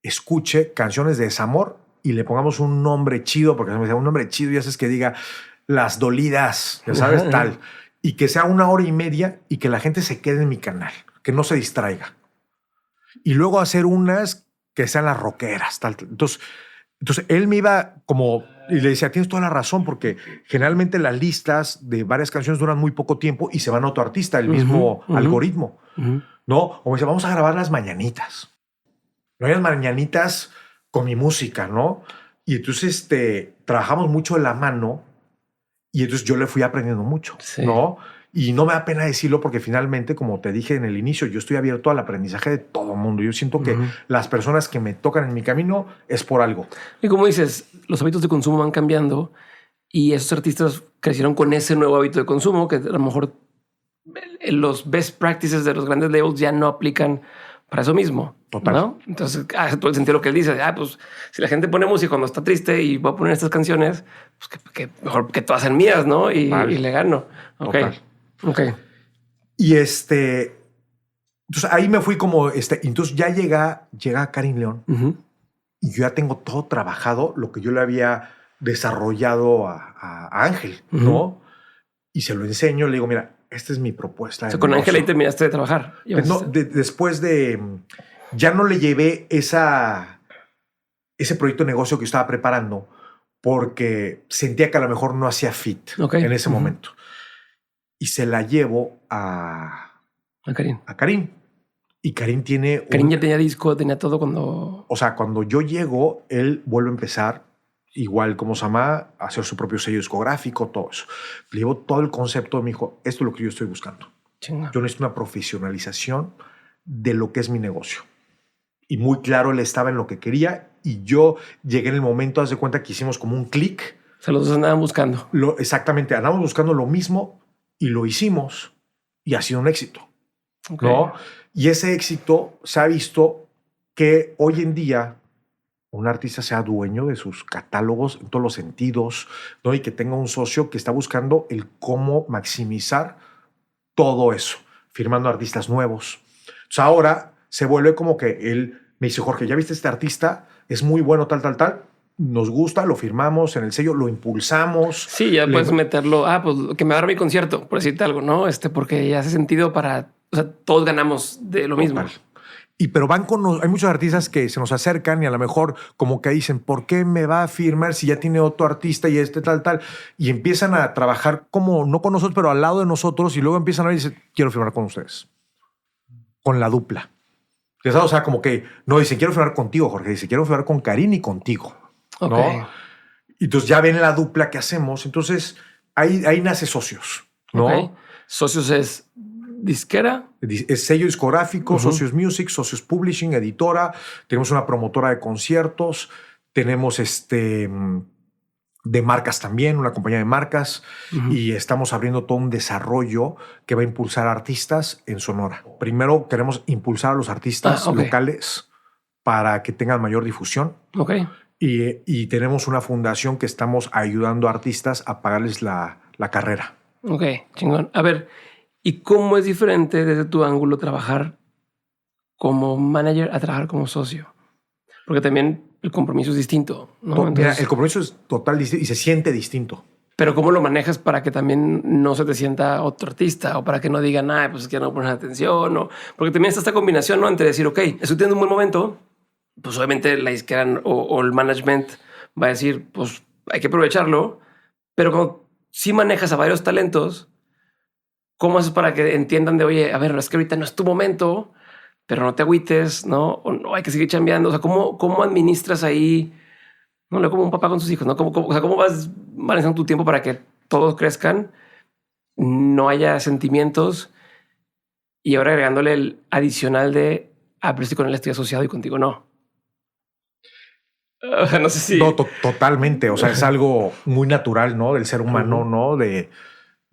escuche canciones de desamor y le pongamos un nombre chido, porque me decía, un nombre chido, ya sabes, que diga Las Dolidas, ya sabes, tal. Y que sea 1 hora y media y que la gente se quede en mi canal, que no se distraiga. Y luego hacer unas que sean las rockeras, tal. Entonces él me iba como... Y le decía, tienes toda la razón, porque generalmente las listas de varias canciones duran muy poco tiempo y se van a otro artista, el mismo algoritmo, ¿no? O me dice, vamos a grabar las mañanitas. No hay las mañanitas con mi música, ¿no? Y entonces trabajamos mucho de la mano y entonces yo le fui aprendiendo mucho, ¿no? Y no me da pena decirlo porque finalmente, como te dije en el inicio, yo estoy abierto al aprendizaje de todo el mundo. Yo siento que las personas que me tocan en mi camino es por algo. Y como dices, los hábitos de consumo van cambiando y esos artistas crecieron con ese nuevo hábito de consumo que a lo mejor los best practices de los grandes labels ya no aplican para eso mismo. Total. ¿No? Entonces, hace todo el sentido lo que él dice. Pues si la gente pone música cuando está triste y va a poner estas canciones, pues que mejor que todas sean mías, ¿no? Y le gano. Total. Ok. Y entonces ahí me fui como, entonces ya llega Karin León y yo ya tengo todo trabajado, lo que yo le había desarrollado a Ángel, ¿no? Y se lo enseño, le digo, mira, esta es mi propuesta. O sea, con Ángel ahí terminaste de trabajar. No, después ya no le llevé ese proyecto de negocio que yo estaba preparando porque sentía que a lo mejor no hacía fit en ese momento. Y se la llevo a Karin. Y Karin tiene... Karin ya tenía disco, tenía todo cuando... O sea, cuando yo llego, él vuelve a empezar, igual como Samá, a hacer su propio sello discográfico, todo eso. Le llevo todo el concepto, me dijo, esto es lo que yo estoy buscando. Chinga. Yo necesito una profesionalización de lo que es mi negocio. Y muy claro, él estaba en lo que quería y yo llegué en el momento, haz de cuenta que hicimos como un clic. O sea, los dos andaban buscando. Exactamente, andamos buscando lo mismo y lo hicimos y ha sido un éxito, ¿no? Y ese éxito se ha visto que hoy en día un artista sea dueño de sus catálogos en todos los sentidos, ¿no? Y que tenga un socio que está buscando el cómo maximizar todo eso, firmando artistas nuevos. Entonces ahora se vuelve como que él me dice, Jorge, ¿ya viste este artista? Es muy bueno, tal. Nos gusta, lo firmamos en el sello, lo impulsamos. Sí, ya puedes meterlo. Pues que me agarre mi concierto, por decirte algo, ¿no? Porque ya hace sentido para... O sea, todos ganamos de lo mismo. Pero hay muchos artistas que se nos acercan y a lo mejor como que dicen, ¿por qué me va a firmar si ya tiene otro artista y tal? Y empiezan a trabajar como, no con nosotros, pero al lado de nosotros y luego empiezan a ver y dicen, quiero firmar con ustedes. Con la dupla. O sea, como que no dicen, quiero firmar contigo, Jorge. Dice, quiero firmar con Karin y contigo. ¿No? Y entonces ya ven la dupla que hacemos. Entonces ahí nace Socios, ¿no? Socios es disquera. Es sello discográfico, Socios Music, Socios Publishing, editora. Tenemos una promotora de conciertos. Tenemos de marcas también, una compañía de marcas. Y estamos abriendo todo un desarrollo que va a impulsar artistas en Sonora. Primero queremos impulsar a los artistas locales para que tengan mayor difusión. Y tenemos una fundación que estamos ayudando a artistas a pagarles la carrera. Ok, chingón. A ver, ¿y cómo es diferente desde tu ángulo trabajar como manager a trabajar como socio? Porque también el compromiso es distinto, ¿no? Mira, el compromiso es total distinto y se siente distinto. Pero ¿cómo lo manejas para que también no se te sienta otro artista o para que no digan, pues es que no ponen atención? ¿No? Porque también está esta combinación, ¿no? Entre decir, ok, estoy teniendo un buen momento, pues obviamente la disquera o el management va a decir, pues hay que aprovecharlo, pero como si manejas a varios talentos, ¿cómo haces para que entiendan de, oye, a ver, es que ahorita no es tu momento, pero no te agüites, ¿no? O no hay que seguir chambeando. O sea, ¿cómo administras ahí? No, como un papá con sus hijos, ¿no? ¿Cómo vas manejando tu tiempo para que todos crezcan, no haya sentimientos y ahora agregándole el adicional de, pero si con él estoy asociado y contigo no? No sé si... No, totalmente. O sea, es algo muy natural, ¿no? Del ser humano, ¿no? De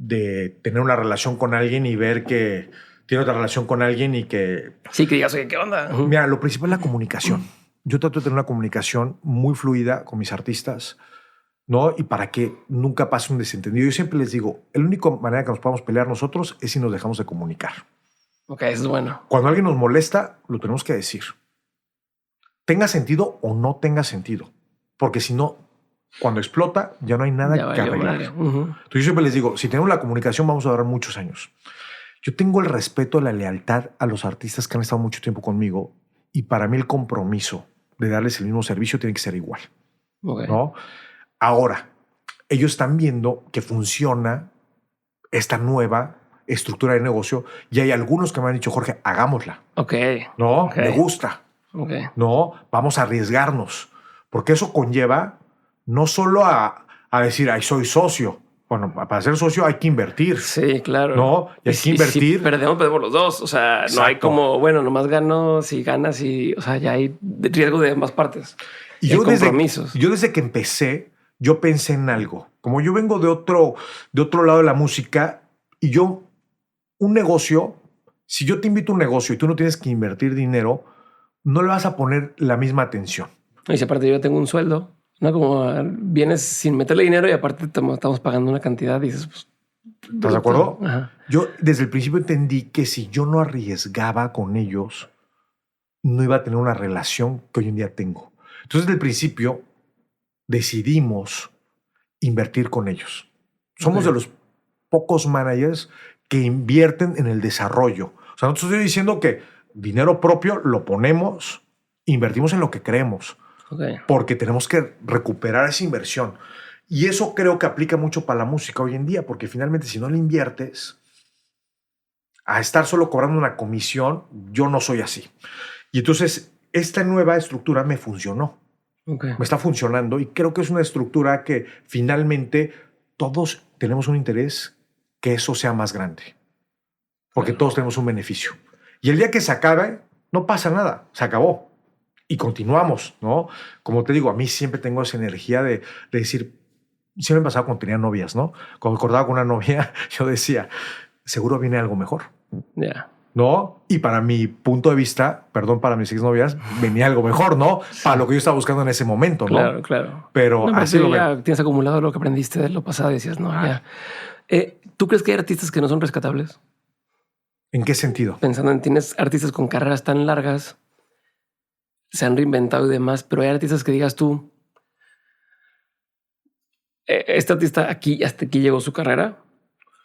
de tener una relación con alguien y ver que tiene otra relación con alguien y que... Sí, que digas, oye, ¿qué onda? Mira, lo principal es la comunicación. Yo trato de tener una comunicación muy fluida con mis artistas, ¿no? Y para que nunca pase un desentendido. Yo siempre les digo, la única manera que nos podamos pelear nosotros es si nos dejamos de comunicar. Ok, eso es bueno. Cuando alguien nos molesta, lo tenemos que decir. Tenga sentido o no tenga sentido. Porque si no, cuando explota, ya no hay nada que arreglar. Entonces yo siempre les digo, si tenemos la comunicación, vamos a durar muchos años. Yo tengo el respeto, la lealtad a los artistas que han estado mucho tiempo conmigo y para mí el compromiso de darles el mismo servicio tiene que ser igual. Okay. ¿No? Ahora, ellos están viendo que funciona esta nueva estructura de negocio y hay algunos que me han dicho, Jorge, hagámosla. Ok. No, okay. Me gusta. Okay. No, vamos a arriesgarnos. Porque eso conlleva no solo a decir, ay, soy socio. Bueno, para ser socio hay que invertir. Sí, claro. No, y hay que invertir. Si perdemos los dos. O sea, exacto. No hay como, bueno, nomás gano si ganas y, o sea, ya hay riesgo de ambas partes. Y yo desde que empecé, yo pensé en algo. Como yo vengo de otro lado de la música y un negocio, si yo te invito a un negocio y tú no tienes que invertir dinero, no le vas a poner la misma atención. Y si aparte yo tengo un sueldo, ¿no? Como vienes sin meterle dinero y aparte estamos pagando una cantidad y dices, pues... ¿Estás de acuerdo? Ajá. Yo desde el principio entendí que si yo no arriesgaba con ellos, no iba a tener una relación que hoy en día tengo. Entonces, desde el principio decidimos invertir con ellos. Somos de los pocos managers que invierten en el desarrollo. O sea, no te estoy diciendo que dinero propio lo ponemos, invertimos en lo que creemos. Porque tenemos que recuperar esa inversión. Y eso creo que aplica mucho para la música hoy en día, porque finalmente si no le inviertes, a estar solo cobrando una comisión, yo no soy así. Y entonces esta nueva estructura me funcionó. Me está funcionando y creo que es una estructura que finalmente todos tenemos un interés que eso sea más grande. Porque todos tenemos un beneficio. Y el día que se acabe, no pasa nada, se acabó. Y continuamos, ¿no? Como te digo, a mí siempre tengo esa energía de decir, siempre me pasaba cuando tenía novias, ¿no? Cuando me acordaba con una novia, yo decía, seguro viene algo mejor. Ya. Yeah. ¿No? Y para mi punto de vista, perdón, para mis exnovias, venía algo mejor, ¿no? Sí. Para lo que yo estaba buscando en ese momento, ¿no? Claro, claro. Pero no, así lo ya veo. Tienes acumulado lo que aprendiste de lo pasado y decías, no, ya. ¿Tú crees que hay artistas que no son rescatables? ¿En qué sentido? Pensando en, tienes artistas con carreras tan largas, se han reinventado y demás, pero hay artistas que digas tú, este artista aquí, hasta aquí llegó su carrera,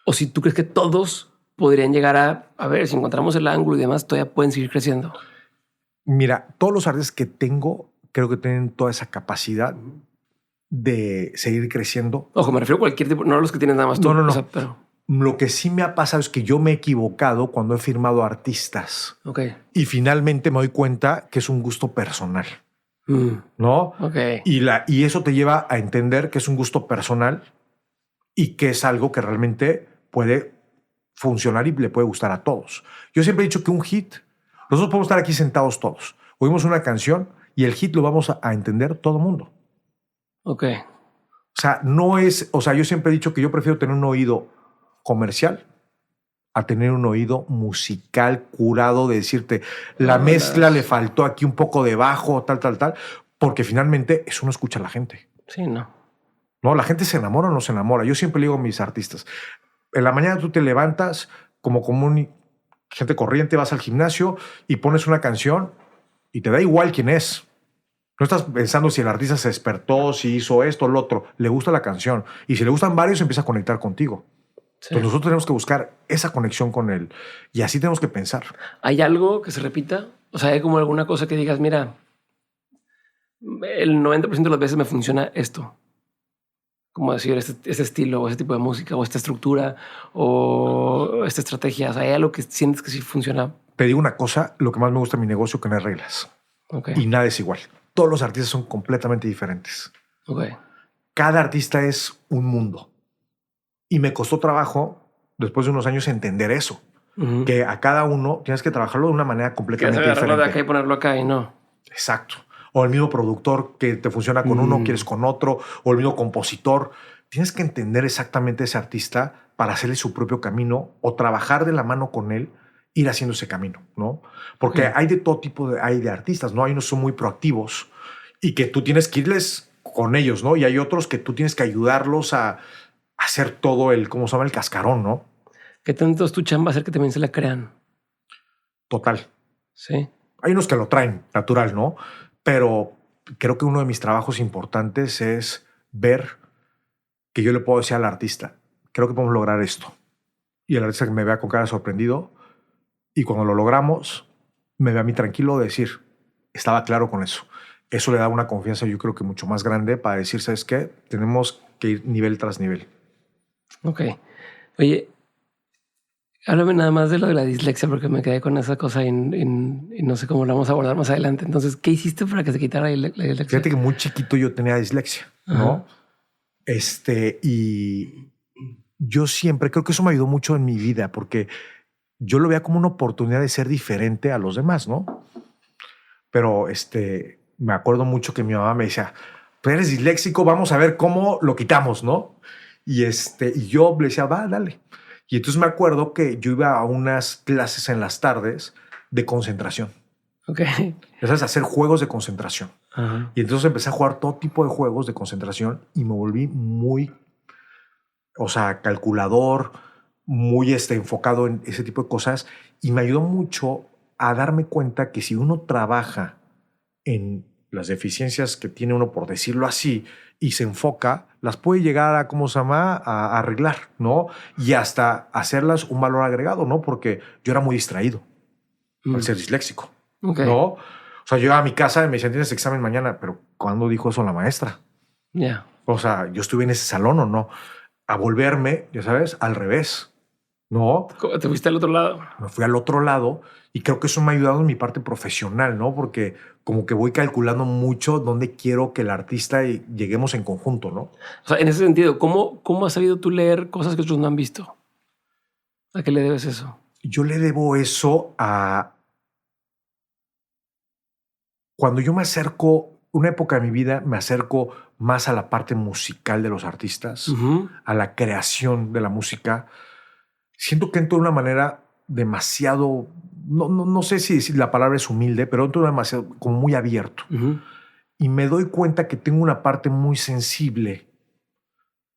o si tú crees que todos podrían llegar a ver, si encontramos el ángulo y demás, todavía pueden seguir creciendo. Mira, todos los artistas que tengo, creo que tienen toda esa capacidad de seguir creciendo. Ojo, me refiero a cualquier tipo, no a los que tienes nada más tú. No. O sea, pero... Lo que sí me ha pasado es que yo me he equivocado cuando he firmado artistas. Y finalmente me doy cuenta que es un gusto personal. ¿No? Y eso te lleva a entender que es un gusto personal y que es algo que realmente puede funcionar y le puede gustar a todos. Yo siempre he dicho que un hit, nosotros podemos estar aquí sentados todos, oímos una canción y el hit lo vamos a entender todo el mundo. O sea, yo siempre he dicho que yo prefiero tener un oído comercial a tener un oído musical curado de decirte la mezcla le faltó aquí un poco de bajo, tal, porque finalmente eso no escucha a la gente. Sí, no. No, la gente se enamora o no se enamora. Yo siempre le digo a mis artistas, en la mañana tú te levantas como gente corriente, vas al gimnasio y pones una canción y te da igual quién es. No estás pensando si el artista se despertó, si hizo esto o lo otro. Le gusta la canción. Y si le gustan varios, empieza a conectar contigo. Sí. Entonces nosotros tenemos que buscar esa conexión con él. Y así tenemos que pensar. ¿Hay algo que se repita? O sea, ¿hay como alguna cosa que digas, mira, el 90% de las veces me funciona esto? Como decir, este estilo, o ese tipo de música, o esta estructura, o esta estrategia. O sea, ¿hay algo que sientes que sí funciona? Te digo una cosa, lo que más me gusta de mi negocio es que no hay reglas. Y nada es igual. Todos los artistas son completamente diferentes. Cada artista es un mundo. Y me costó trabajo, después de unos años, entender eso. Que a cada uno tienes que trabajarlo de una manera completamente diferente. Agarrarlo de acá y ponerlo acá y no. Exacto. O el mismo productor que te funciona con uno, quieres con otro. O el mismo compositor. tienes que entender exactamente a ese artista para hacerle su propio camino o trabajar de la mano con él, ir haciendo ese camino, ¿no? Porque hay de todo tipo de artistas, ¿no? Hay unos que son muy proactivos y que tú tienes que irles con ellos, ¿no? Y hay otros que tú tienes que ayudarlos a hacer todo el, ¿cómo se llama? El cascarón, ¿no? ¿Qué tanto es tu chamba hacer que también se la crean? Total. Sí. Hay unos que lo traen natural, ¿no? Pero creo que uno de mis trabajos importantes es ver que yo le puedo decir al artista, creo que podemos lograr esto. Y el artista que me vea con cara sorprendido, y cuando lo logramos, me ve a mí tranquilo de decir, estaba claro con eso. Eso le da una confianza, yo creo que mucho más grande para decir, ¿sabes qué? Tenemos que ir nivel tras nivel. Ok. Oye, háblame nada más de lo de la dislexia, porque me quedé con esa cosa y no sé cómo la vamos a abordar más adelante. Entonces, ¿qué hiciste para que se quitara la dislexia? Fíjate que muy chiquito yo tenía dislexia, ¿no? Y yo siempre creo que eso me ayudó mucho en mi vida, porque yo lo veía como una oportunidad de ser diferente a los demás, ¿no? Pero me acuerdo mucho que mi mamá me decía, pues eres disléxico, vamos a ver cómo lo quitamos, ¿no? Y yo le decía, va, dale. Y entonces me acuerdo que yo iba a unas clases en las tardes de concentración. Ok. Empezás a hacer juegos de concentración. Ajá. Y entonces empecé a jugar todo tipo de juegos de concentración y me volví muy, calculador, muy enfocado en ese tipo de cosas. Y me ayudó mucho a darme cuenta que si uno trabaja en las deficiencias que tiene uno, por decirlo así, y se enfoca, las puede llegar a, a arreglar, ¿no? Y hasta hacerlas un valor agregado, ¿no? Porque yo era muy distraído al ser disléxico, ¿no? O sea, yo iba a mi casa y me decían, tienes examen mañana, pero ¿cuándo dijo eso la maestra? Ya. O sea, yo estuve en ese salón o no. A volverme, ya sabes, al revés, ¿no? ¿Te fuiste al otro lado? Me fui al otro lado y creo que eso me ha ayudado en mi parte profesional, ¿no? Porque como que voy calculando mucho dónde quiero que el artista lleguemos en conjunto, ¿no? O sea, en ese sentido, ¿cómo has sabido tú leer cosas que otros no han visto? ¿A qué le debes eso? Yo le debo eso a... Cuando yo me acerco, una época de mi vida, me acerco más a la parte musical de los artistas, a la creación de la música. Siento que entro de una manera demasiado, no sé si la palabra es humilde, pero entro demasiado, como muy abierto. Y me doy cuenta que tengo una parte muy sensible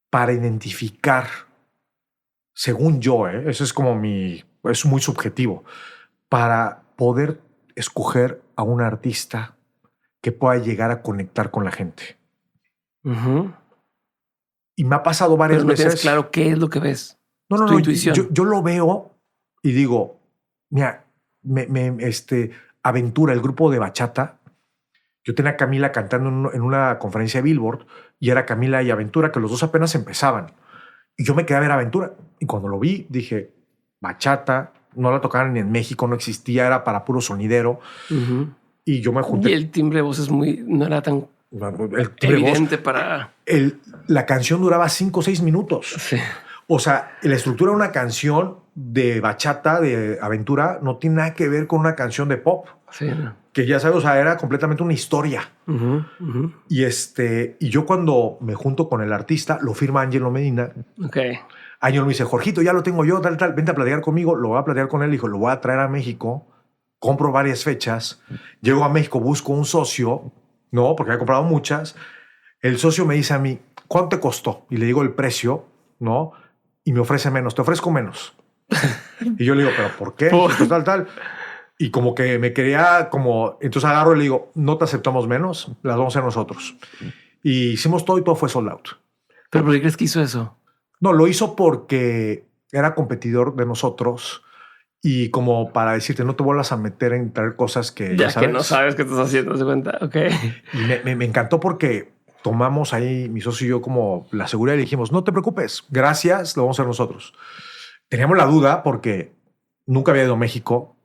para identificar, según yo, eso es como es muy subjetivo, para poder escoger a un artista que pueda llegar a conectar con la gente. Y me ha pasado varias veces. Tienes claro qué es lo que ves. No, tu intuición. Yo lo veo y digo, mira, Aventura, el grupo de bachata, yo tenía a Camila cantando en una conferencia de Billboard y era Camila y Aventura, que los dos apenas empezaban. Y yo me quedé a ver Aventura. Y cuando lo vi, dije, bachata, no la tocaban ni en México, no existía, era para puro sonidero. Y yo me junté. Y el timbre de voz no era tan evidente para... La canción duraba 5 o 6 minutos. Sí. O sea, la estructura de una canción de bachata, de Aventura, no tiene nada que ver con una canción de pop. Sí. Que ya sabes, o sea, era completamente una historia. Y yo cuando me junto con el artista, lo firma Ángelo Medina. Ángelo me dice, Jorgito, ya lo tengo yo, tal, vente a platicar conmigo. Lo voy a platicar con él, dijo, lo voy a traer a México. Compro varias fechas. Llego a México, busco un socio, ¿no? Porque había comprado muchas. El socio me dice a mí, ¿cuánto te costó? Y le digo el precio, ¿no? Y me ofrece menos, te ofrezco menos. Y yo le digo, ¿pero por qué? Pues tal. Y como que me quería entonces agarro y le digo, no te aceptamos menos, las vamos a hacer nosotros. Y hicimos todo y todo fue sold out. ¿Pero por qué crees que hizo eso? No, lo hizo porque era competidor de nosotros y como para decirte, no te vuelvas a meter en traer cosas que ya sabes. Que no sabes qué estás haciendo, ¿se cuenta? Y me encantó porque tomamos ahí, mi socio y yo, como la seguridad y le dijimos, no te preocupes, gracias, lo vamos a hacer nosotros. Teníamos la duda porque nunca había ido a México.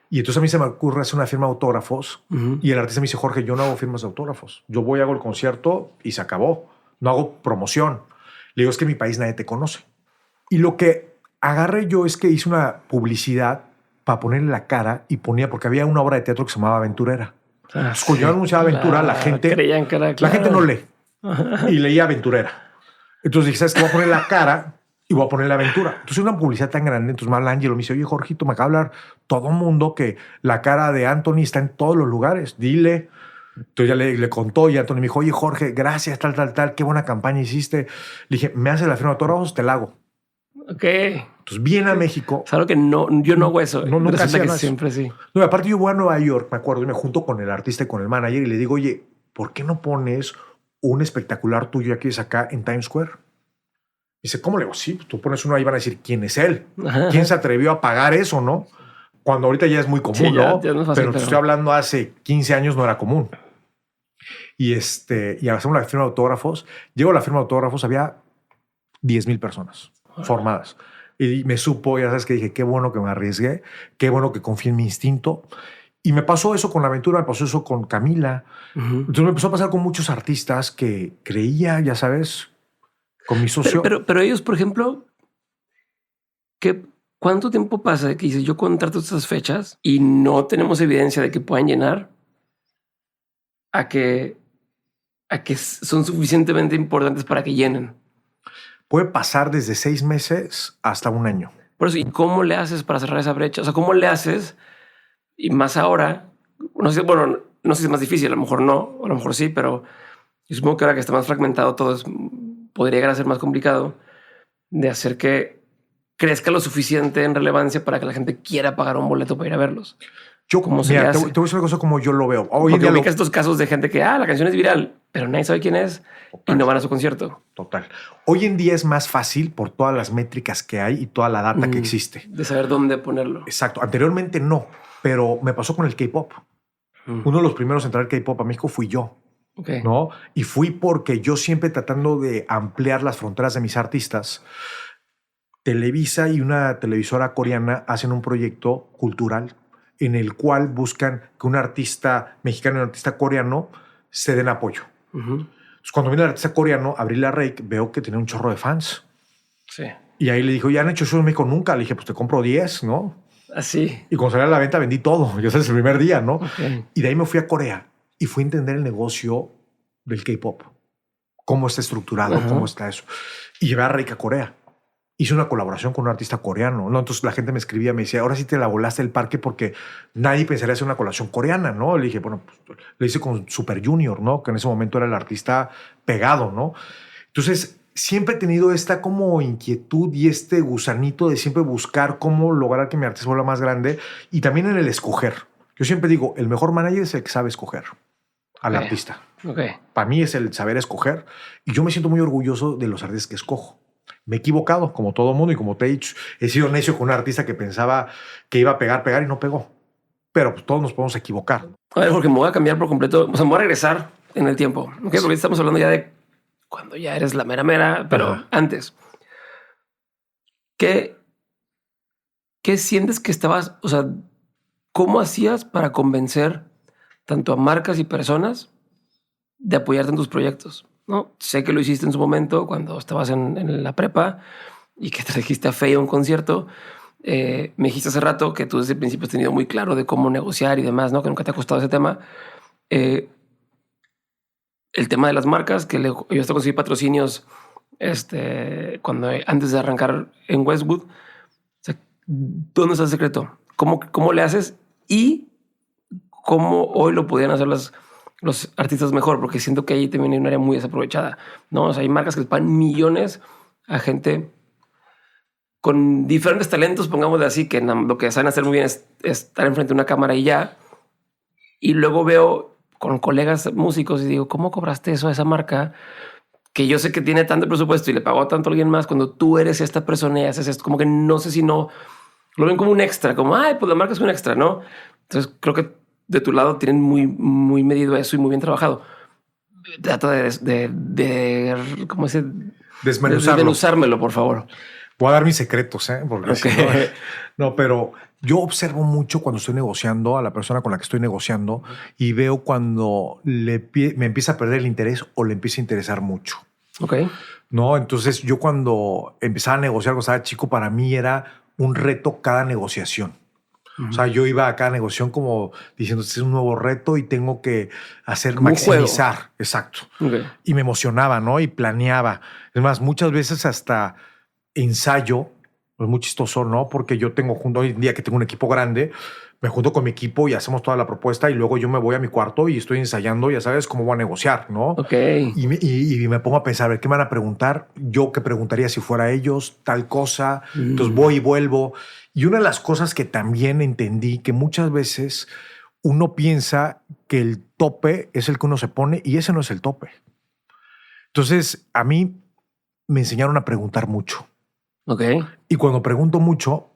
Y entonces a mí se me ocurre hacer una firma de autógrafos y el artista me dice, Jorge, yo no hago firmas de autógrafos. Yo voy, hago el concierto y se acabó. No hago promoción. Le digo, es que en mi país nadie te conoce. Y lo que agarré yo es que hice una publicidad para ponerle la cara y ponía, porque había una obra de teatro que se llamaba Aventurera. Cuando yo anunciaba Aventura, la gente no lee y leía Aventurera. Entonces dije, ¿sabes qué? Voy a poner la cara y voy a poner la aventura. Entonces una publicidad tan grande, entonces me habla Ángelo, me dice, oye, Jorgito, me acaba de hablar todo el mundo que la cara de Anthony está en todos los lugares, dile. Entonces ya le contó y Anthony me dijo, oye, Jorge, gracias, tal, qué buena campaña hiciste. Le dije, ¿me haces la firma de autógrafos? Te la hago. Ok. Entonces viene a México. Es algo que yo no hago eso. No, nunca hacía que eso. siempre sí. No, aparte yo voy a Nueva York, me acuerdo, y me junto con el artista y con el manager y le digo, oye, ¿por qué no pones un espectacular tuyo aquí acá en Times Square? Dice, ¿cómo le digo? Sí, tú pones uno ahí, van a decir, ¿quién es él? Ajá. ¿Quién se atrevió a pagar eso, no? Cuando ahorita ya es muy común, Sí, ¿no? ya no es fácil, pero te estoy hablando hace 15 años no era común. Y hacemos la firma de autógrafos. Llego a la firma de autógrafos, había 10,000 personas formadas. Y me supo, ya sabes que dije, qué bueno que me arriesgué, qué bueno que confié en mi instinto. Y me pasó eso con la aventura, me pasó eso con Camila. Entonces me empezó a pasar con muchos artistas que creía, ya sabes, con mi socio. Pero ellos, por ejemplo, ¿cuánto tiempo pasa que dices, yo contrato estas fechas y no tenemos evidencia de que puedan llenar a que son suficientemente importantes para que llenen? Puede pasar desde 6 meses hasta 1 año. Por eso, ¿y cómo le haces para cerrar esa brecha? O sea, ¿cómo le haces? Y más ahora, no sé si es más difícil, a lo mejor no, a lo mejor sí, pero yo supongo que ahora que está más fragmentado todo podría llegar a ser más complicado de hacer que crezca lo suficiente en relevancia para que la gente quiera pagar un boleto para ir a verlos. Yo, te voy a decir una cosa como yo lo veo. Hoy en día ubicas estos casos de gente que, la canción es viral, pero nadie sabe quién es. Total. Y no van a su concierto. Total. Hoy en día es más fácil por todas las métricas que hay y toda la data que existe. De saber dónde ponerlo. Exacto. Anteriormente no, pero me pasó con el K-pop. Uno de los primeros en traer K-pop a México fui yo. Okay. ¿No? Y fui porque yo siempre tratando de ampliar las fronteras de mis artistas, Televisa y una televisora coreana hacen un proyecto cultural en el cual buscan que un artista mexicano y un artista coreano se den apoyo. Entonces, cuando viene el artista coreano, abrí la Rake, veo que tenía un chorro de fans. Sí. Y ahí le dijo, ¿ya han hecho shows en México? Nunca. Le dije, pues te compro 10, ¿no? Así. Y cuando salí a la venta vendí todo. Ya sabes, el primer día, ¿no? Okay. Y de ahí me fui a Corea y fui a entender el negocio del K-pop. Cómo está estructurado, cómo está eso. Y llevé a Rake a Corea. Hice una colaboración con un artista coreano, ¿no? Entonces la gente me escribía, me decía, ahora sí te la volaste el parque porque nadie pensaría hacer una colaboración coreana, ¿no? Le dije, bueno, pues, le hice con Super Junior, ¿no? Que en ese momento era el artista pegado, ¿no? Entonces siempre he tenido esta como inquietud y este gusanito de siempre buscar cómo lograr que mi artista vuelva más grande y también en el escoger. Yo siempre digo, el mejor manager es el que sabe escoger al artista. Para mí es el saber escoger y yo me siento muy orgulloso de los artistas que escojo. Me he equivocado, como todo mundo, y como te he dicho, he sido necio con un artista que pensaba que iba a pegar y no pegó. Pero pues, todos nos podemos equivocar. A ver, porque me voy a cambiar por completo, o sea, me voy a regresar en el tiempo, ¿okay? Porque estamos hablando ya de cuando ya eres la mera, pero antes. ¿Qué sientes que estabas, o sea, cómo hacías para convencer tanto a marcas y personas de apoyarte en tus proyectos? No sé que lo hiciste en su momento cuando estabas en la prepa y que trajiste a Faye a un concierto. Me dijiste hace rato que tú desde el principio has tenido muy claro de cómo negociar y demás, ¿no? Que nunca te ha costado ese tema. El tema de las marcas, que yo hasta conseguí patrocinios antes de arrancar en Westwood. O sea, ¿dónde está el secreto? ¿Cómo le haces? Y cómo hoy lo podían hacer los artistas mejor, porque siento que ahí también hay un área muy desaprovechada, ¿no? O sea, hay marcas que les pagan millones a gente con diferentes talentos, pongámosle así, que lo que saben hacer muy bien es estar enfrente de una cámara y ya. Y luego veo con colegas músicos y digo, ¿cómo cobraste eso a esa marca? Que yo sé que tiene tanto presupuesto y le pagó tanto a alguien más cuando tú eres esta persona y haces esto. Como que no sé si no lo ven como un extra, como, pues la marca es un extra, ¿no? Entonces creo que de tu lado tienen muy, muy medido eso y muy bien trabajado. Trata de ¿cómo se? Desmenuzármelo, por favor. Voy a dar mis secretos, porque si no, pero yo observo mucho cuando estoy negociando a la persona con la que estoy negociando y veo cuando me empieza a perder el interés o le empieza a interesar mucho. No, entonces yo cuando empezaba a negociar, cuando estaba chico, para mí era un reto cada negociación. O sea, yo iba a cada negociación como diciendo, este es un nuevo reto y tengo que hacer como maximizar. Exacto. Okay. Y me emocionaba, ¿no? Y planeaba. Es más, muchas veces hasta ensayo, es muy chistoso, ¿no? Porque yo tengo hoy en día que tengo un equipo grande, me junto con mi equipo y hacemos toda la propuesta y luego yo me voy a mi cuarto y estoy ensayando, ya sabes, cómo voy a negociar, ¿no? Ok. Y me pongo a pensar, a ver, ¿qué me van a preguntar? Yo qué preguntaría si fuera ellos, tal cosa. Entonces voy y vuelvo. Y una de las cosas que también entendí, que muchas veces uno piensa que el tope es el que uno se pone y ese no es el tope. Entonces, a mí me enseñaron a preguntar mucho. Ok. Y cuando pregunto mucho,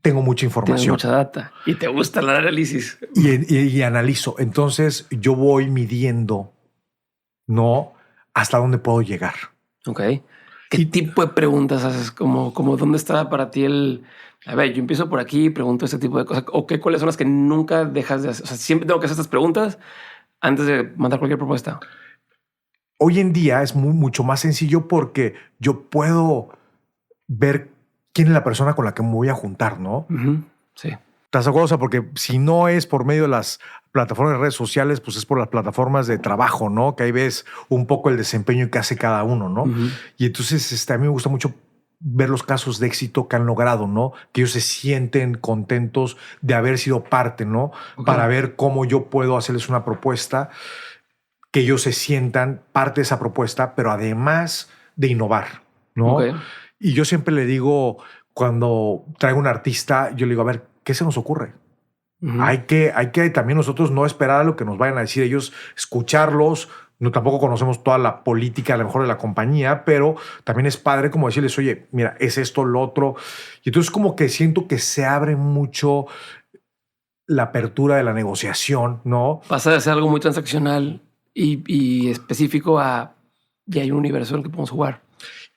tengo mucha información. Tienes mucha data y te gusta el análisis. Y analizo. Entonces yo voy midiendo, ¿no? Hasta dónde puedo llegar. Ok. ¿Qué tipo de preguntas haces? Como dónde está para ti el... A ver, yo empiezo por aquí y pregunto este tipo de cosas. ¿O cuáles son las que nunca dejas de hacer? O sea, siempre tengo que hacer estas preguntas antes de mandar cualquier propuesta. Hoy en día es mucho más sencillo porque yo puedo ver quién es la persona con la que me voy a juntar, ¿no? Sí. ¿Estás de acuerdo? O sea, porque si no es por medio de las plataformas de redes sociales, pues es por las plataformas de trabajo, ¿no? Que ahí ves un poco el desempeño que hace cada uno, ¿no? Y entonces a mí me gusta mucho ver los casos de éxito que han logrado, ¿no? Que ellos se sienten contentos de haber sido parte, ¿no? Para ver cómo yo puedo hacerles una propuesta, que ellos se sientan parte de esa propuesta, pero además de innovar, ¿no? Y yo siempre le digo, cuando traigo un artista, yo le digo, a ver, ¿qué se nos ocurre? Hay que también nosotros no esperar a lo que nos vayan a decir ellos, escucharlos. No, tampoco conocemos toda la política, a lo mejor, de la compañía, pero también es padre como decirles, oye, mira, es esto, lo otro. Y entonces como que siento que se abre mucho la apertura de la negociación, ¿no? Pasa de ser algo muy transaccional y específico a ya hay un universo en el que podemos jugar.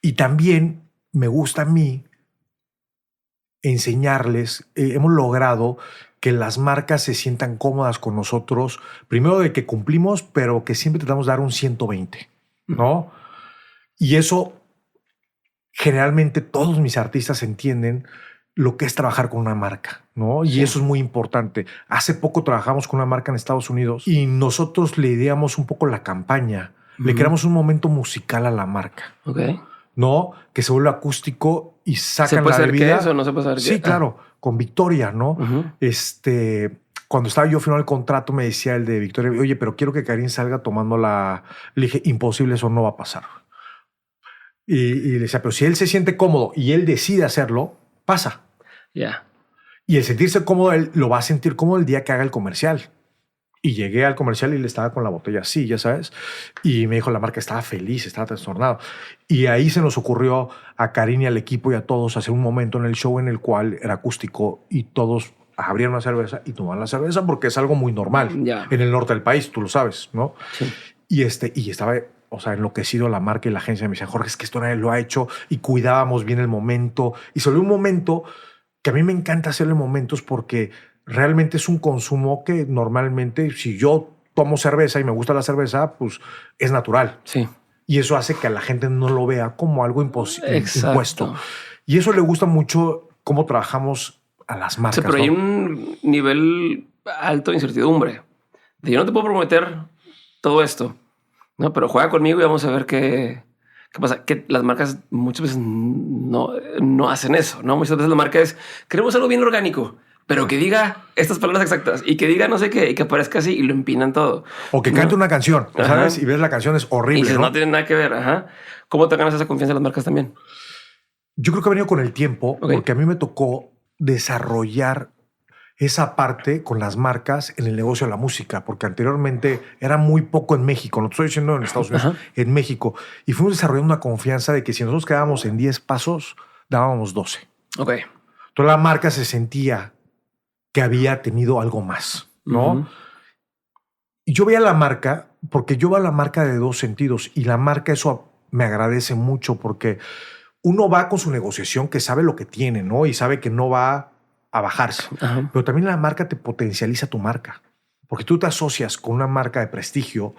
Y también me gusta a mí enseñarles, hemos logrado que las marcas se sientan cómodas con nosotros, primero de que cumplimos, pero que siempre tratamos de dar un 120, ¿no? Y eso generalmente todos mis artistas entienden lo que es trabajar con una marca, ¿no? Y eso es muy importante. Hace poco trabajamos con una marca en Estados Unidos y nosotros le ideamos un poco la campaña, le creamos un momento musical a la marca. Ok. ¿No? Que se vuelve acústico y sacan ¿Se puede la saber bebida. qué es o no se puede saber qué? Sí, claro, con Victoria, ¿no? Cuando estaba yo firmando el contrato, me decía el de Victoria, oye, pero quiero que Karin salga tomando la... Le dije, imposible, eso no va a pasar. Y le decía, pero si él se siente cómodo y él decide hacerlo, pasa. Ya. Y el sentirse cómodo, él lo va a sentir cómodo el día que haga el comercial. Y llegué al comercial y le estaba con la botella así, ya sabes. Y me dijo, la marca estaba feliz, estaba trastornado. Y ahí se nos ocurrió a Karin y al equipo y a todos hacer un momento en el show en el cual era acústico y todos abrieron una cerveza y tomaban la cerveza porque es algo muy normal en el norte del país, tú lo sabes, ¿no? Sí. Y estaba, o sea, enloquecido la marca y la agencia. Me decían, Jorge, es que esto nadie lo ha hecho y cuidábamos bien el momento. Y salió un momento que a mí me encanta hacerle momentos porque realmente es un consumo que normalmente, si yo tomo cerveza y me gusta la cerveza, pues es natural. Sí. Y eso hace que a la gente no lo vea como algo impuesto. Y eso le gusta mucho cómo trabajamos a las marcas. O sea, pero hay un nivel alto de incertidumbre. Yo no te puedo prometer todo esto, ¿no? Pero juega conmigo y vamos a ver qué pasa. Que las marcas muchas veces no hacen eso, ¿no? Muchas veces la marca es, queremos algo bien orgánico, pero que diga estas palabras exactas y que diga no sé qué y que aparezca así y lo empinan todo. O que cante una canción, ¿sabes? Y ves la canción, es horrible. Y no tiene nada que ver. ¿Cómo te ganas esa confianza en las marcas también? Yo creo que ha venido con el tiempo, porque a mí me tocó desarrollar esa parte con las marcas en el negocio de la música, porque anteriormente era muy poco en México, no te estoy diciendo en Estados Unidos, en México. Y fuimos desarrollando una confianza de que si nosotros quedábamos en 10 pasos, dábamos 12. Ok. Toda la marca se sentía que había tenido algo más, ¿no? Y yo veía la marca, porque yo veo la marca de dos sentidos, y la marca eso me agradece mucho, porque uno va con su negociación que sabe lo que tiene, ¿no? Y sabe que no va a bajarse. Pero también la marca te potencializa tu marca, porque tú te asocias con una marca de prestigio,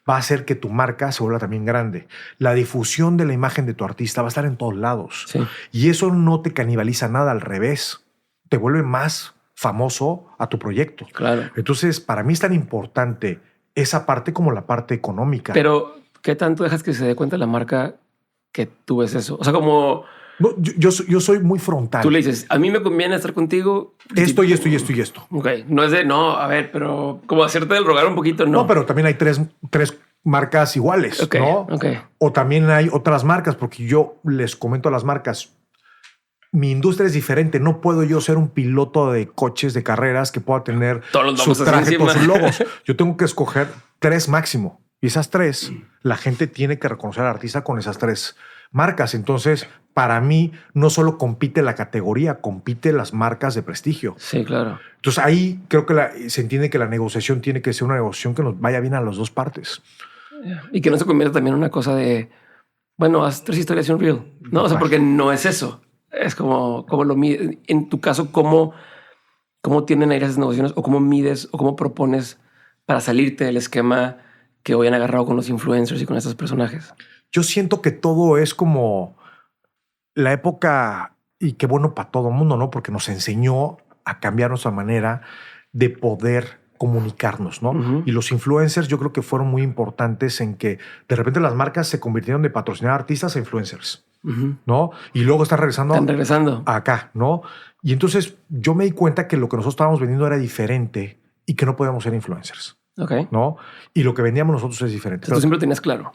va a hacer que tu marca se vuelva también grande. La difusión de la imagen de tu artista va a estar en todos lados. Sí. Y eso no te canibaliza nada, al revés. Te vuelve más famoso a tu proyecto. Claro. Entonces, para mí es tan importante esa parte como la parte económica. Pero, ¿qué tanto dejas que se dé cuenta la marca que tú ves eso? O sea, como... No, yo soy muy frontal. Tú le dices, a mí me conviene estar contigo. Esto y esto y esto y esto. Ok. No es de, no, a ver, pero como hacerte el rogar un poquito, no. No, pero también hay tres marcas iguales, Okay, ¿no? okay. O también hay otras marcas, porque yo les comento a las marcas, mi industria es diferente. No puedo yo ser un piloto de coches de carreras que pueda tener su traje, todos sus logos. Yo tengo que escoger 3 máximo. Y esas 3, la gente tiene que reconocer al artista con esas 3 marcas. Entonces, para mí, no solo compite la categoría, compite las marcas de prestigio. Sí, claro. Entonces, ahí creo que se entiende que la negociación tiene que ser una negociación que nos vaya bien a las 2 partes. Y que no se convierta también en una cosa de, bueno, haz 3 historias y un reel. No, o sea, porque no es eso. Es como lo mides. En tu caso, ¿cómo tienen ahí esas negociaciones o cómo mides o cómo propones para salirte del esquema que hoy han agarrado con los influencers y con estos personajes? Yo siento que todo es como la época, y qué bueno para todo el mundo, ¿no? Porque nos enseñó a cambiar nuestra manera de poder comunicarnos, ¿no? Uh-huh. Y los influencers yo creo que fueron muy importantes en que de repente las marcas se convirtieron de patrocinar artistas a influencers, uh-huh, ¿no? Y luego están regresando acá, ¿no? Y entonces yo me di cuenta que lo que nosotros estábamos vendiendo era diferente y que no podíamos ser influencers. Okay. ¿No? Y lo que vendíamos nosotros es diferente. Tú siempre lo tenías claro.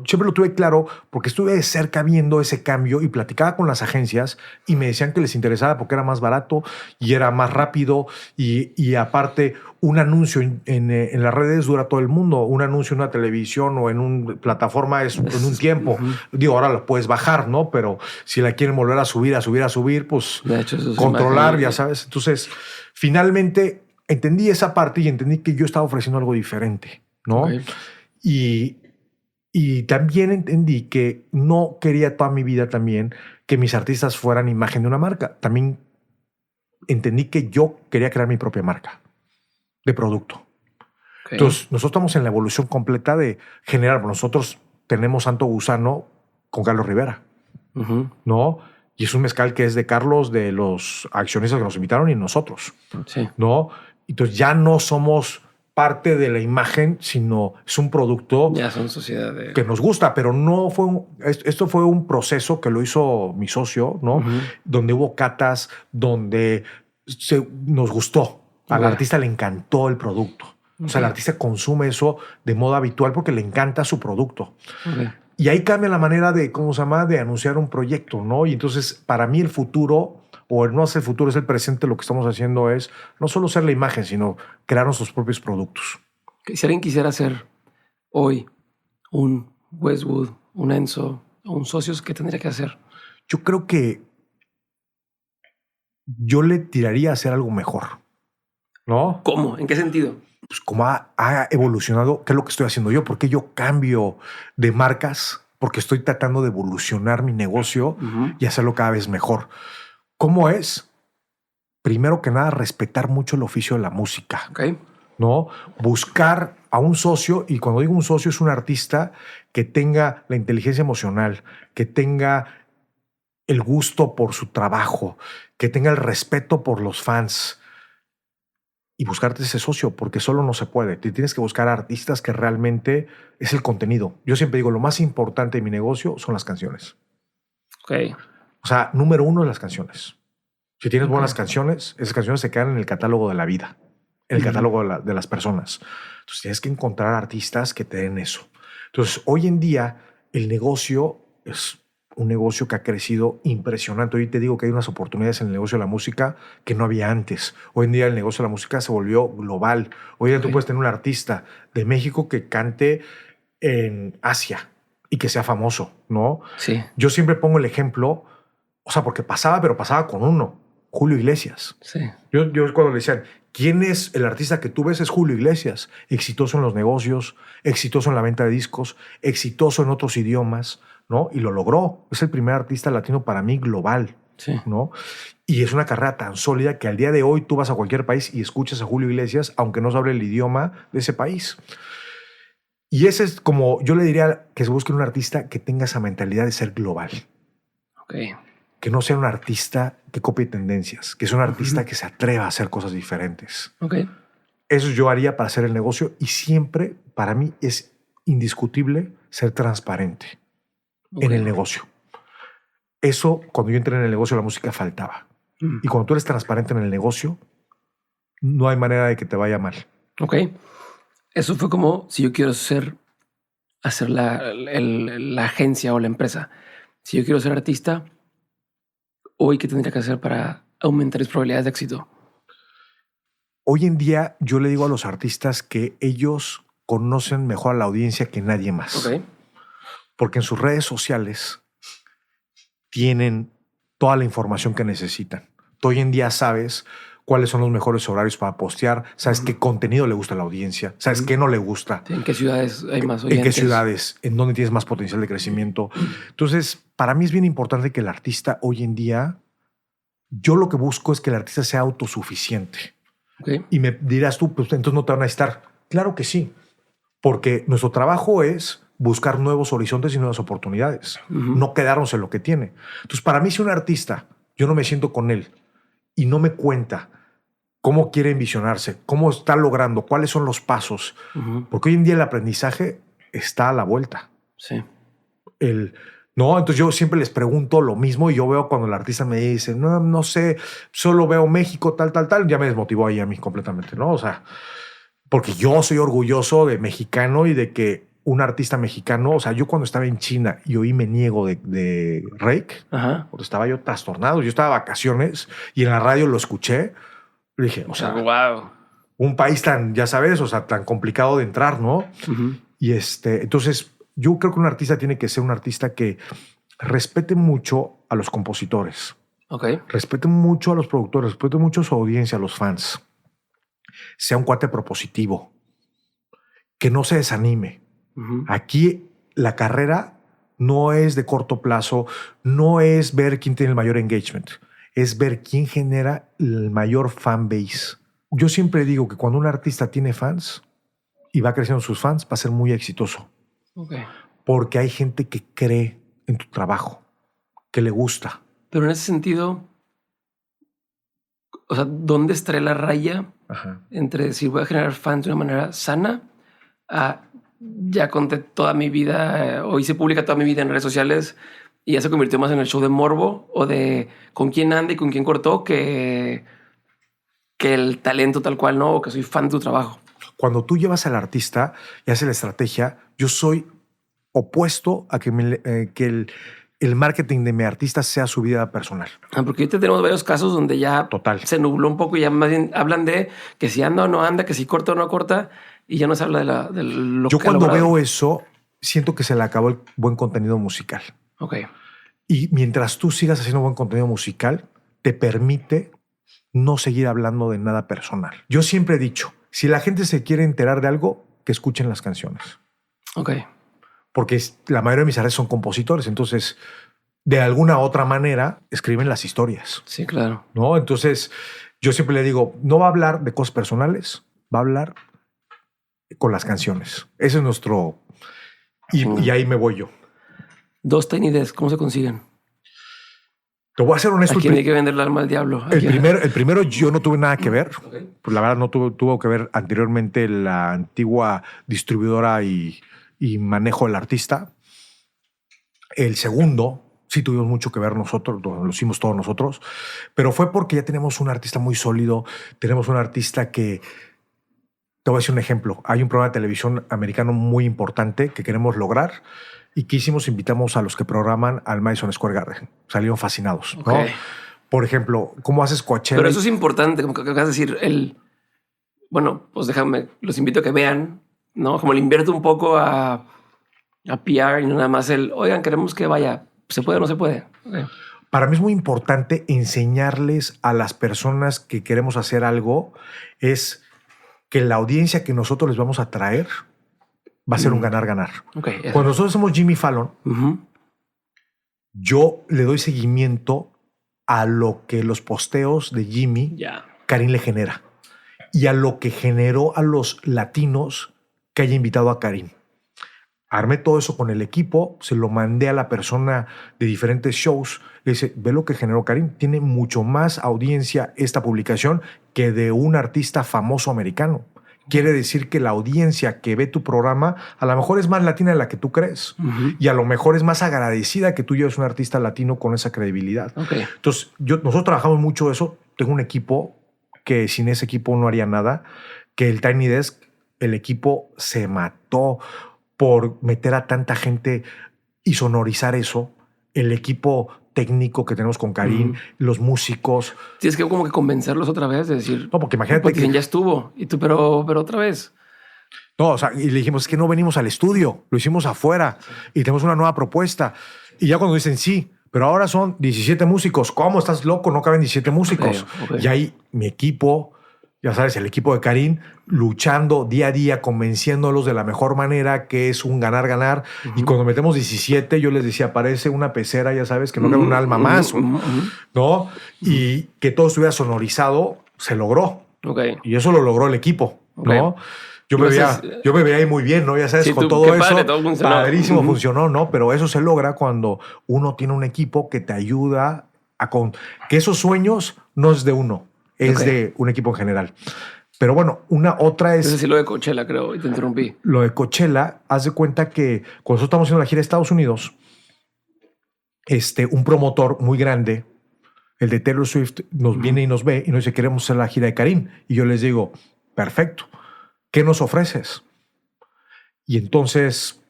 Siempre lo tuve claro porque estuve de cerca viendo ese cambio y platicaba con las agencias y me decían que les interesaba porque era más barato y era más rápido y aparte un anuncio en las redes dura todo el mundo. Un anuncio en una televisión o en una plataforma es en un tiempo. Uh-huh. Digo, ahora lo puedes bajar, ¿no? Pero si la quieren volver a subir, pues de hecho, eso controlar, ya sabes. Entonces, finalmente entendí esa parte y entendí que yo estaba ofreciendo algo diferente, ¿no? Okay. Y también entendí que no quería toda mi vida también que mis artistas fueran imagen de una marca. También entendí que yo quería crear mi propia marca de producto. Okay. Entonces, nosotros estamos en la evolución completa de generar. Nosotros tenemos Santo Gusano con Carlos Rivera, uh-huh, ¿no? Y es un mezcal que es de Carlos, de los accionistas que nos invitaron y nosotros, sí, ¿no? Entonces ya no somos parte de la imagen, sino es un producto ya son sociedad que nos gusta, pero no fue esto fue un proceso que lo hizo mi socio, ¿no? Uh-huh. Donde hubo catas, donde nos gustó. Al artista le encantó el producto. O sea, el artista consume eso de modo habitual porque le encanta su producto. Y ahí cambia la manera de, ¿cómo se llama?, de anunciar un proyecto, ¿no? Y entonces, para mí el futuro, o no es el futuro, es el presente, lo que estamos haciendo es no solo ser la imagen, sino crear nuestros propios productos. Si alguien quisiera hacer hoy un Westwood, un Enzo, un Socios, ¿qué tendría que hacer? Yo creo que yo le tiraría a hacer algo mejor, ¿no? ¿Cómo? ¿En qué sentido? Pues como ha evolucionado, ¿qué es lo que estoy haciendo yo? ¿Por qué yo cambio de marcas? Porque estoy tratando de evolucionar mi negocio uh-huh, y hacerlo cada vez mejor. ¿Cómo es? Primero que nada, respetar mucho el oficio de la música. Okay. ¿No? Buscar a un socio, y cuando digo un socio es un artista que tenga la inteligencia emocional, que tenga el gusto por su trabajo, que tenga el respeto por los fans, y buscarte ese socio, porque solo no se puede. Te tienes que buscar artistas que realmente es el contenido. Yo siempre digo, lo más importante de mi negocio son las canciones. Okay. O sea, número 1 es las canciones. Si tienes buenas canciones, esas canciones se quedan en el catálogo de la vida, en el catálogo de las personas. Entonces tienes que encontrar artistas que te den eso. Entonces, hoy en día, el negocio es un negocio que ha crecido impresionante. Hoy te digo que hay unas oportunidades en el negocio de la música que no había antes. Hoy en día el negocio de la música se volvió global. Hoy en día tú puedes tener un artista de México que cante en Asia y que sea famoso, ¿no? Sí. Yo siempre pongo el ejemplo, o sea, porque pero pasaba con uno, Julio Iglesias. Sí. Yo cuando le decían, ¿quién es el artista que tú ves? Es Julio Iglesias. Exitoso en los negocios, exitoso en la venta de discos, exitoso en otros idiomas, ¿no? Y lo logró. Es el primer artista latino para mí global, sí, ¿no? Y es una carrera tan sólida que al día de hoy tú vas a cualquier país y escuchas a Julio Iglesias, aunque no se hable el idioma de ese país. Y ese es como yo le diría que se busque un artista que tenga esa mentalidad de ser global. Okay. que no sea un artista que copie tendencias, que sea un artista que se atreva a hacer cosas diferentes. Okay. Eso yo haría para hacer el negocio y siempre para mí es indiscutible ser transparente en el negocio. Eso, cuando yo entré en el negocio, la música faltaba. Y cuando tú eres transparente en el negocio, no hay manera de que te vaya mal. Ok. Eso fue como si yo quiero hacer la agencia o la empresa. Si yo quiero ser artista, hoy, ¿qué tendría que hacer para aumentar mis probabilidades de éxito? Hoy en día yo le digo a los artistas que ellos conocen mejor a la audiencia que nadie más. Ok. Porque en sus redes sociales tienen toda la información que necesitan. Tú hoy en día sabes cuáles son los mejores horarios para postear, sabes qué contenido le gusta a la audiencia, sabes qué no le gusta. ¿En qué ciudades hay más oyentes? En qué ciudades, en dónde tienes más potencial de crecimiento. Entonces, para mí es bien importante que el artista hoy en día, yo lo que busco es que el artista sea autosuficiente. Okay. Y me dirás tú, pues entonces no te van a necesitar. Claro que sí, porque nuestro trabajo es buscar nuevos horizontes y nuevas oportunidades, no quedarnos en lo que tiene. Entonces, para mí, si un artista, yo no me siento con él y no me cuenta cómo quiere envisionarse, cómo está logrando, cuáles son los pasos, porque hoy en día el aprendizaje está a la vuelta. Sí. No, entonces yo siempre les pregunto lo mismo y yo veo cuando el artista me dice, no sé, solo veo México, tal, ya me desmotivó ahí a mí completamente, ¿no? O sea, porque yo soy orgulloso de mexicano y de que un artista mexicano, o sea, yo cuando estaba en China y oí Me Niego de Rake, porque estaba yo trastornado, yo estaba de vacaciones y en la radio lo escuché, le dije, o sea, wow. Un país tan, ya sabes, o sea, tan complicado de entrar, ¿no? Y entonces yo creo que un artista tiene que ser un artista que respete mucho a los compositores, respete mucho a los productores, respete mucho a su audiencia, a los fans, sea un cuate propositivo, que no se desanime. Aquí la carrera no es de corto plazo, no es ver quién tiene el mayor engagement, es ver quién genera el mayor fan base. Yo siempre digo que cuando un artista tiene fans y va creciendo sus fans, va a ser muy exitoso. Porque hay gente que cree en tu trabajo, que le gusta. Pero en ese sentido, o sea, ¿dónde estará la raya entre decir voy a generar fans de una manera sana a ya conté toda mi vida, o hice pública toda mi vida en redes sociales y ya se convirtió más en el show de morbo o de con quién anda y con quién cortó que el talento tal cual, ¿no? O que soy fan de tu trabajo? Cuando tú llevas al artista y haces la estrategia, yo soy opuesto a que el marketing de mi artista sea su vida personal. Porque ahorita tenemos varios casos donde ya se nubló un poco y ya más bien hablan de que si anda o no anda, que si corta o no corta, y ya no se habla de lo yo que cuando veo eso, siento que se le acabó el buen contenido musical. Y mientras tú sigas haciendo buen contenido musical, te permite no seguir hablando de nada personal. Yo siempre he dicho, si la gente se quiere enterar de algo, que escuchen las canciones. Porque la mayoría de mis artistas son compositores, entonces de alguna otra manera escriben las historias. Sí, claro. ¿No? Entonces yo siempre le digo, no va a hablar de cosas personales, va a hablar con las canciones. Ese es nuestro... Y ahí me voy yo. 2 Tiny Desk, ¿cómo se consiguen? Te voy a ser honesto. ¿A quién hay que vender el alma al diablo? El primero yo no tuve nada que ver. Pues la verdad no tuvo que ver anteriormente la antigua distribuidora y manejo del artista. El segundo sí tuvimos mucho que ver nosotros, lo hicimos todos nosotros, pero fue porque ya tenemos un artista muy sólido, tenemos un artista que... Te voy a decir un ejemplo. Hay un programa de televisión americano muy importante que queremos lograr y que hicimos, invitamos a los que programan al Madison Square Garden. Salieron fascinados, ¿no? Por ejemplo, ¿cómo haces Coachella? Pero eso es importante, como que acabas de decir, bueno, pues déjame, los invito a que vean, ¿no? Como le invierto un poco a PR y no nada más oigan, queremos que vaya, ¿se puede o no se puede? Para mí es muy importante enseñarles a las personas que queremos hacer algo es que la audiencia que nosotros les vamos a traer va a ser un ganar-ganar. Cuando nosotros somos Jimmy Fallon, yo le doy seguimiento a lo que los posteos de Jimmy, Karim le genera y a lo que generó a los latinos que haya invitado a Karim. armé todo eso con el equipo, se lo mandé a la persona de diferentes shows. Le dice, ve lo que generó Karim. Tiene mucho más audiencia esta publicación que de un artista famoso americano. Quiere decir que la audiencia que ve tu programa a lo mejor es más latina de la que tú crees. Y a lo mejor es más agradecida que tú lleves un artista latino con esa credibilidad. Entonces, nosotros trabajamos mucho eso. Tengo un equipo que sin ese equipo no haría nada. Que el Tiny Desk, el equipo se mató por meter a tanta gente y sonorizar eso. El equipo técnico que tenemos con Karim, los músicos. Tienes que como que convencerlos otra vez de decir... No, porque imagínate que ya estuvo. Y tú, pero otra vez. No, o sea, y le dijimos, es que no venimos al estudio, lo hicimos afuera y tenemos una nueva propuesta. Y ya cuando dicen sí, pero ahora son 17 músicos. ¿Cómo? ¿Estás loco? No caben 17 músicos. Y ahí mi equipo, ya sabes, el equipo de Karim, luchando día a día, convenciéndolos de la mejor manera, que es un ganar-ganar. Y cuando metemos 17, yo les decía, parece una pecera, ya sabes, que no cabe un alma más, ¿no? Y que todo estuviera sonorizado, se logró. Y eso lo logró el equipo, ¿no? Yo me veía ahí muy bien, ¿no? Ya sabes, con todo eso, padrísimo, funcionó, ¿no? Pero eso se logra cuando uno tiene un equipo que te ayuda a... que esos sueños no es de uno, es de un equipo en general. Pero bueno, otra es... Ese sí lo de Coachella, creo, y te interrumpí. Lo de Coachella, haz de cuenta que cuando nosotros estamos haciendo la gira de Estados Unidos, un promotor muy grande, el de Taylor Swift, nos viene y nos ve y nos dice, queremos hacer la gira de Karim. Y yo les digo, perfecto, ¿qué nos ofreces? Y entonces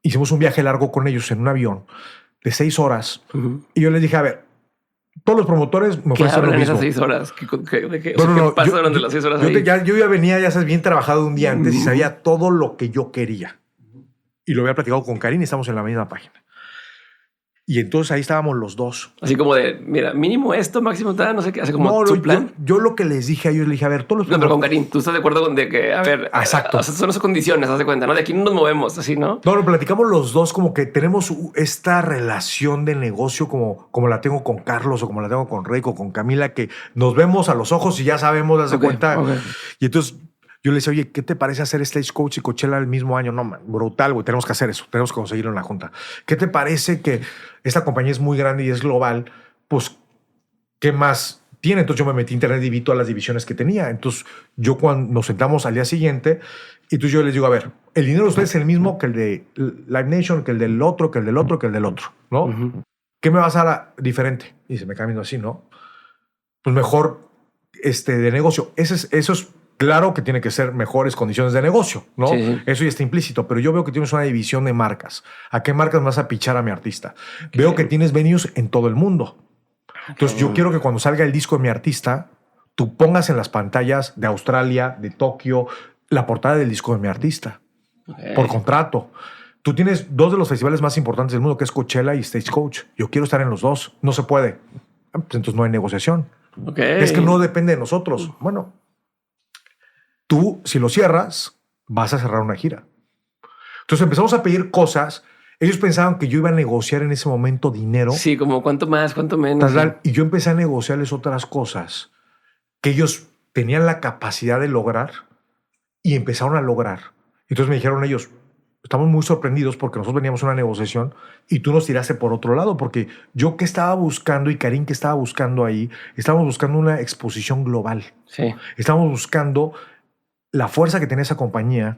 hicimos un viaje largo con ellos en un avión de 6 horas. Y yo les dije, a ver, todos los promotores me ofrecen lo mismo. ¿Qué esas 6 horas? ¿Qué pasa durante las 6 horas ahí? Yo ya venía, ya sabes, bien trabajado un día antes y sabía todo lo que yo quería. Y lo había platicado con Karim y estamos en la misma página. Y entonces ahí estábamos los dos. Así como de, mira, mínimo esto, máximo tal, no sé qué, hace como su plan. Yo lo que les dije a ellos, les dije, a ver, todos los... No, pero con Karim, tú estás de acuerdo con de que, a ver... Exacto. O sea, son esas condiciones, haz de cuenta, ¿no? De aquí no nos movemos, así, ¿no? No, lo platicamos los dos como que tenemos esta relación de negocio como la tengo con Carlos o como la tengo con Rey o con Camila, que nos vemos a los ojos y ya sabemos, haz de cuenta. Y entonces... yo le decía, oye, ¿qué te parece hacer Stagecoach y Coachella el mismo año? No, man, brutal, güey, tenemos que hacer eso, tenemos que conseguirlo en la junta. ¿Qué te parece que esta compañía es muy grande y es global? Pues, ¿qué más tiene? Entonces yo me metí a internet y vi todas las divisiones que tenía. Entonces yo cuando nos sentamos al día siguiente, y entonces yo les digo, a ver, el dinero de ustedes es el mismo que el de Live Nation, que el del otro, que el del otro, que el del otro, ¿no? ¿Qué me vas a dar diferente? Y se me queda viendo así, ¿no? Pues mejor de negocio. Eso es claro que tiene que ser mejores condiciones de negocio, ¿no? Sí. Eso ya está implícito, pero yo veo que tienes una división de marcas. ¿A qué marcas me vas a pichar a mi artista? Veo que tienes venues en todo el mundo. Entonces yo quiero que cuando salga el disco de mi artista, tú pongas en las pantallas de Australia, de Tokio, la portada del disco de mi artista. Por contrato. Tú tienes 2 de los festivales más importantes del mundo, que es Coachella y Stagecoach. Yo quiero estar en los 2. No se puede. Pues entonces no hay negociación. Es que no depende de nosotros. Bueno, tú, si lo cierras, vas a cerrar una gira. Entonces empezamos a pedir cosas. Ellos pensaban que yo iba a negociar en ese momento dinero. Sí, como cuánto más, cuánto menos. Y yo empecé a negociarles otras cosas que ellos tenían la capacidad de lograr y empezaron a lograr. Entonces me dijeron ellos, estamos muy sorprendidos porque nosotros veníamos a una negociación y tú nos tiraste por otro lado, porque yo que estaba buscando y Karim que estaba buscando ahí, estábamos buscando una exposición global. Sí. Estábamos buscando la fuerza que tenía esa compañía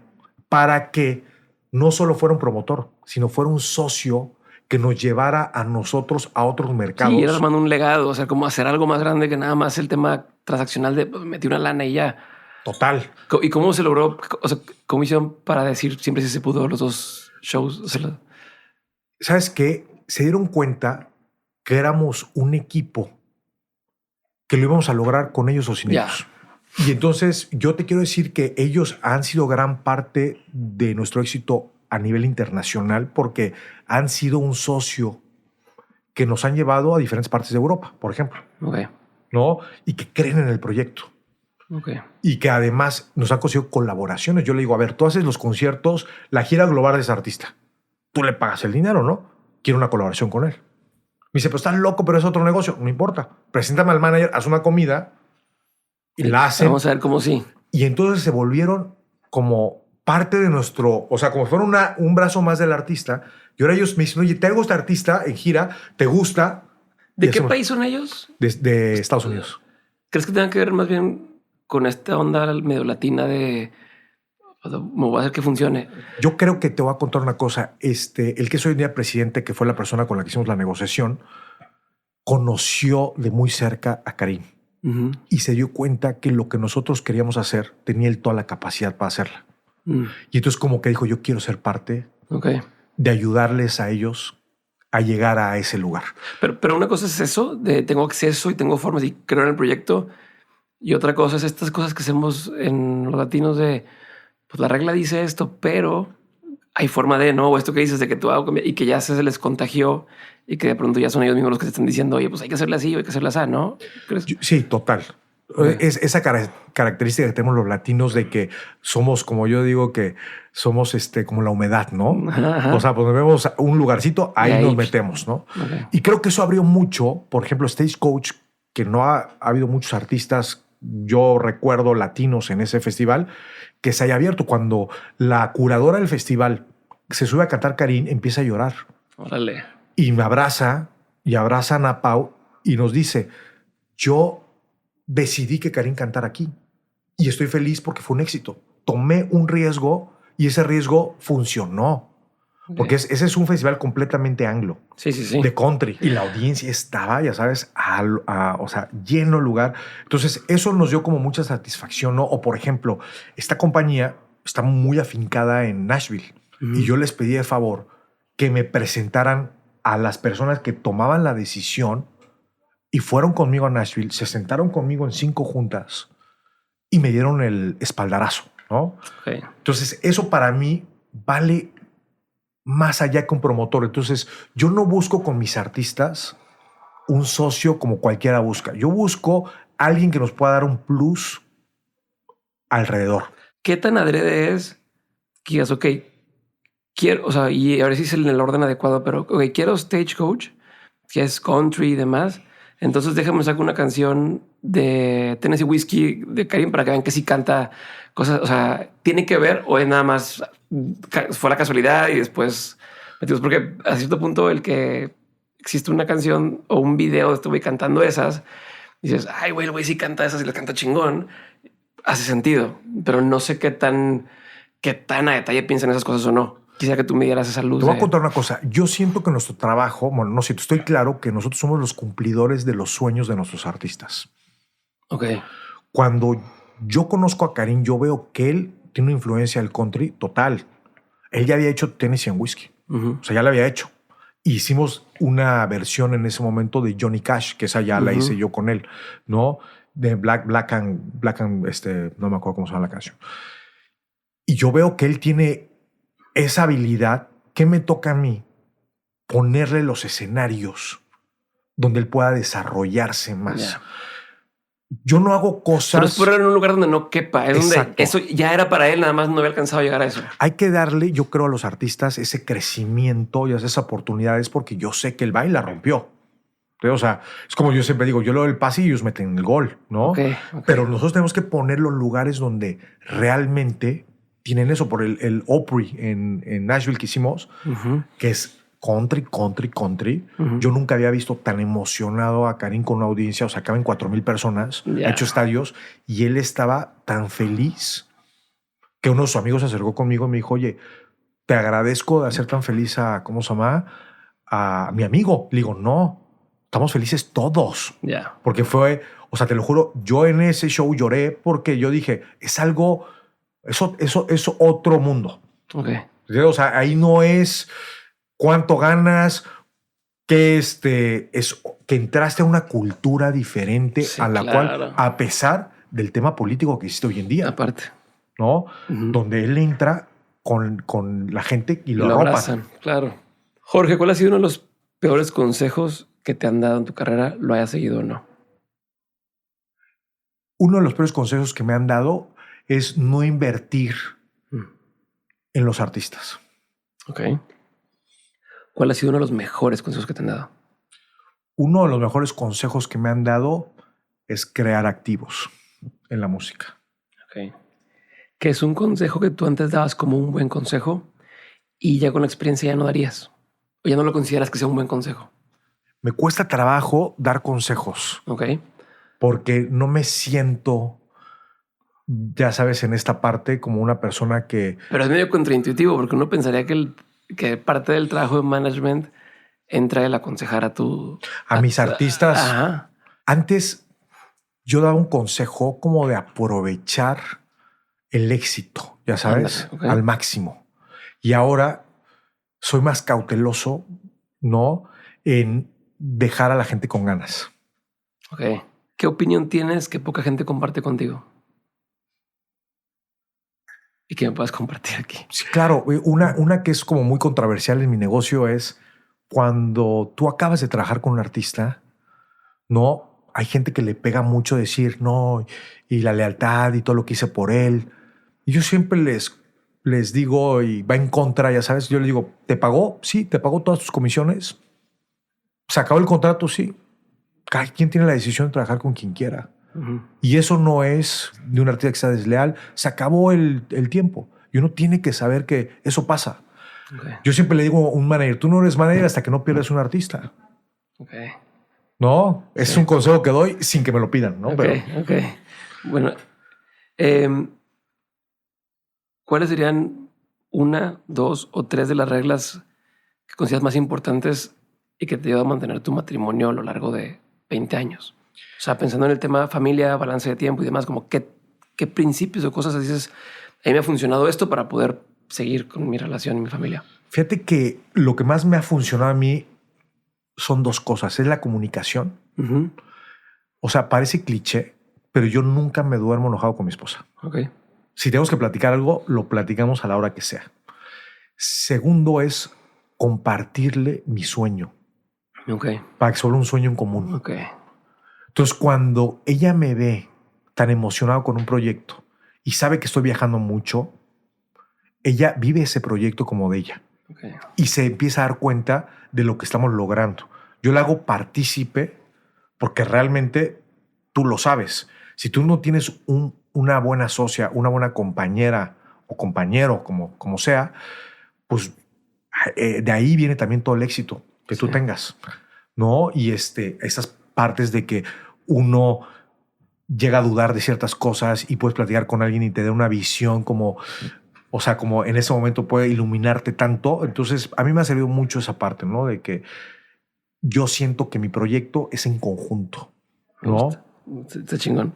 para que no solo fuera un promotor, sino fuera un socio que nos llevara a nosotros a otros mercados. Sí, era armando un legado, o sea, como hacer algo más grande que nada más el tema transaccional de meter una lana y ya. Total. ¿Y cómo se logró? O sea, ¿cómo hicieron para decir siempre si se pudo los 2 shows? O sea, ¿sabes qué? Se dieron cuenta que éramos un equipo que lo íbamos a lograr con ellos o sin ellos. Y entonces yo te quiero decir que ellos han sido gran parte de nuestro éxito a nivel internacional porque han sido un socio que nos han llevado a diferentes partes de Europa, por ejemplo. ¿No? Y que creen en el proyecto. Y que además nos han conseguido colaboraciones. Yo le digo, a ver, tú haces los conciertos, la gira global de ese artista. Tú le pagas el dinero, ¿no? Quiero una colaboración con él. Me dice, pues estás loco, pero es otro negocio. No importa. Preséntame al manager, haz una comida y la hacen. Vamos a ver cómo sí. Y entonces se volvieron como parte de nuestro, o sea, como si fuera un brazo más del artista. Y ahora ellos me dicen, oye, tengo este artista en gira, ¿te gusta? ¿De qué país son ellos? De Estados Unidos. ¿Crees que tengan que ver más bien con esta onda medio latina de me voy a hacer que funcione? Yo creo que te voy a contar una cosa. El que es hoy en día presidente, que fue la persona con la que hicimos la negociación, conoció de muy cerca a Karim y se dio cuenta que lo que nosotros queríamos hacer tenía él toda la capacidad para hacerla. Y entonces como que dijo, yo quiero ser parte de ayudarles a ellos a llegar a ese lugar. Pero una cosa es eso, de tengo acceso y tengo formas y creo en el proyecto. Y otra cosa es estas cosas que hacemos en los latinos de, pues la regla dice esto, pero hay forma de, ¿no? O esto que dices de que tú hago y que ya se les contagió y que de pronto ya son ellos mismos los que te están diciendo, oye, pues hay que hacerla así o hay que hacerla así, ¿no? ¿Crees? Sí, total. Es esa característica que tenemos los latinos de que somos, como yo digo, que somos como la humedad, ¿no? O sea, pues vemos un lugarcito, ahí nos metemos, ¿no? Y creo que eso abrió mucho. Por ejemplo, Stagecoach, que no ha habido muchos artistas, yo recuerdo latinos en ese festival, que se haya abierto. Cuando la curadora del festival se sube a cantar Karim, empieza a llorar. Órale. Y me abraza y abraza a Ana Pau y nos dice, yo decidí que Karim cantara aquí y estoy feliz porque fue un éxito. Tomé un riesgo y ese riesgo funcionó. Porque ese es un festival completamente anglo. Sí. De country. Y la audiencia estaba, ya sabes, o sea, lleno el lugar. Entonces, eso nos dio como mucha satisfacción, ¿no? O, por ejemplo, esta compañía está muy afincada en Nashville. Y yo les pedí de favor que me presentaran a las personas que tomaban la decisión y fueron conmigo a Nashville, se sentaron conmigo en 5 juntas y me dieron el espaldarazo, ¿no? Entonces, eso para mí vale más allá que un promotor. Entonces, yo no busco con mis artistas un socio como cualquiera busca. Yo busco alguien que nos pueda dar un plus alrededor. ¿Qué tan adrede es que digas, ok, quiero, o sea, y ahora sí es en el orden adecuado, pero ok, quiero Stagecoach, que es country y demás. Entonces déjame sacar una canción de Tennessee Whiskey de Karim para que vean que sí canta cosas. O sea, ¿tiene que ver o es nada más fue la casualidad y después metimos? Porque a cierto punto el que existe una canción o un video de este güey cantando esas, dices, ay, güey, el güey sí canta esas y la canta chingón. Hace sentido, pero no sé qué tan a detalle piensan esas cosas o no. Quisiera que tú me dieras esa luz. Te voy a contar una cosa. Yo siento que nuestro trabajo, bueno, no siento, estoy claro que nosotros somos los cumplidores de los sueños de nuestros artistas. Ok. Cuando yo conozco a Karim, yo veo que él tiene una influencia del country total. Él ya había hecho Tennessee Whiskey. O sea, ya la había hecho. Hicimos una versión en ese momento de Johnny Cash, que esa ya la hice yo con él, ¿no? De Black and no me acuerdo cómo se llama la canción. Y yo veo que él tiene esa habilidad. Que me toca a mí ponerle los escenarios donde él pueda desarrollarse más. Yeah. Yo no hago cosas. Pero es ponerlo en un lugar donde no quepa. Es donde eso ya era para él, nada más no había alcanzado a llegar a eso. Hay que darle, yo creo, a los artistas ese crecimiento y esas oportunidades, porque yo sé que el baile la rompió. O sea, es como yo siempre digo, yo le doy el pase y ellos meten el gol, ¿no? Okay. Pero nosotros tenemos que poner los lugares donde realmente tienen eso. Por el Opry en Nashville que hicimos, que es country. Yo nunca había visto tan emocionado a Karim con una audiencia. O sea, caben 4,000 personas, ha hecho estadios, y él estaba tan feliz que uno de sus amigos se acercó conmigo y me dijo, oye, te agradezco de hacer tan feliz a, ¿cómo se llama? A mi amigo. Le digo, no, estamos felices todos. Porque fue, o sea, te lo juro, yo en ese show lloré porque yo dije, es algo, eso es otro mundo. Okay. O sea, ahí no es cuánto ganas, que es que entraste a una cultura diferente, sí, a la cual, a pesar del tema político que existe hoy en día. Aparte. ¿No? Donde él entra con la gente y lo abrazan. Claro. Jorge, ¿cuál ha sido uno de los peores consejos que te han dado en tu carrera, lo hayas seguido o no? Uno de los peores consejos que me han dado es no invertir en los artistas. Ok. ¿Cuál ha sido uno de los mejores consejos que te han dado? Uno de los mejores consejos que me han dado es crear activos en la música. Ok. ¿Qué es un consejo que tú antes dabas como un buen consejo y ya con la experiencia ya no darías? ¿O ya no lo consideras que sea un buen consejo? Me cuesta trabajo dar consejos. Ok. Porque no me siento, ya sabes, en esta parte como una persona que... Pero es medio contraintuitivo porque uno pensaría que parte del trabajo de management entra el aconsejar a mis artistas. Ajá. Antes yo daba un consejo como de aprovechar el éxito, ya sabes, Ándale, okay, al máximo. Y ahora soy más cauteloso, ¿no? En dejar a la gente con ganas. Ok. ¿Qué opinión tienes que poca gente comparte contigo? Y que me puedas compartir aquí. Sí, claro. Una que es como muy controversial en mi negocio es cuando tú acabas de trabajar con un artista, ¿no? Hay gente que le pega mucho decir no, y la lealtad y todo lo que hice por él. Y yo siempre les digo, y va en contra, ya sabes, yo les digo, ¿te pagó? Sí, ¿te pagó todas tus comisiones? ¿Se acabó el contrato? Sí. Cada quien tiene la decisión de trabajar con quien quiera. Uh-huh. Y eso no es de un artista que sea desleal. Se acabó el tiempo. Y uno tiene que saber que eso pasa. Okay. Yo siempre le digo a un manager, tú no eres manager hasta que no pierdes un artista. Okay. No, es un consejo que doy sin que me lo pidan, ¿no? Okay, pero... ok. Bueno, ¿cuáles serían 1, 2 o 3 de las reglas que consideras más importantes y que te ayudan a mantener tu matrimonio a lo largo de 20 años? O sea, pensando en el tema familia, balance de tiempo y demás, como qué principios o cosas dices, a mí me ha funcionado esto para poder seguir con mi relación y mi familia. Fíjate que lo que más me ha funcionado a mí son 2 cosas. Es la comunicación. Uh-huh. O sea, parece cliché, pero yo nunca me duermo enojado con mi esposa. Okay. Si tenemos que platicar algo, lo platicamos a la hora que sea. Segundo es compartirle mi sueño. Okay. Para que se vuelva un sueño en común. Okay. Entonces, cuando ella me ve tan emocionado con un proyecto y sabe que estoy viajando mucho, ella vive ese proyecto como de ella. Okay. Y se empieza a dar cuenta de lo que estamos logrando. Yo la hago partícipe porque realmente tú lo sabes. Si tú no tienes una buena socia, una buena compañera o compañero, como sea, pues de ahí viene también todo el éxito que tú tengas, ¿no? Y esas partes de que uno llega a dudar de ciertas cosas y puedes platicar con alguien y te da una visión como... O sea, como en ese momento puede iluminarte tanto. Entonces, a mí me ha servido mucho esa parte, ¿no? De que yo siento que mi proyecto es en conjunto, ¿no? Está chingón.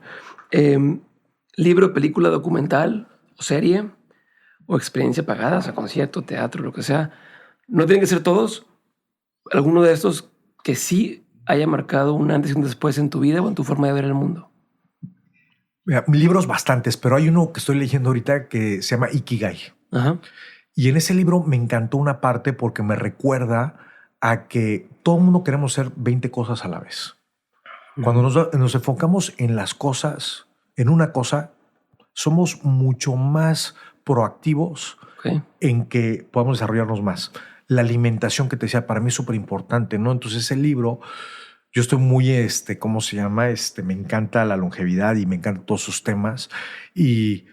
¿Libro, película, documental o serie o experiencia pagada? O sea, concierto, teatro, lo que sea. No tienen que ser todos. Alguno de estos que sí haya marcado un antes y un después en tu vida o en tu forma de ver el mundo. Mira, libros bastantes, pero hay uno que estoy leyendo ahorita que se llama Ikigai. Ajá. Y en ese libro me encantó una parte porque me recuerda a que todo el mundo queremos hacer 20 cosas a la vez. Uh-huh. Cuando nos enfocamos en las cosas, en una cosa, somos mucho más proactivos en que podamos desarrollarnos más. La alimentación que te decía, para mí es súper importante, ¿no? Entonces ese libro... Yo estoy muy, ¿cómo se llama? Me encanta la longevidad y me encantan todos sus temas. Y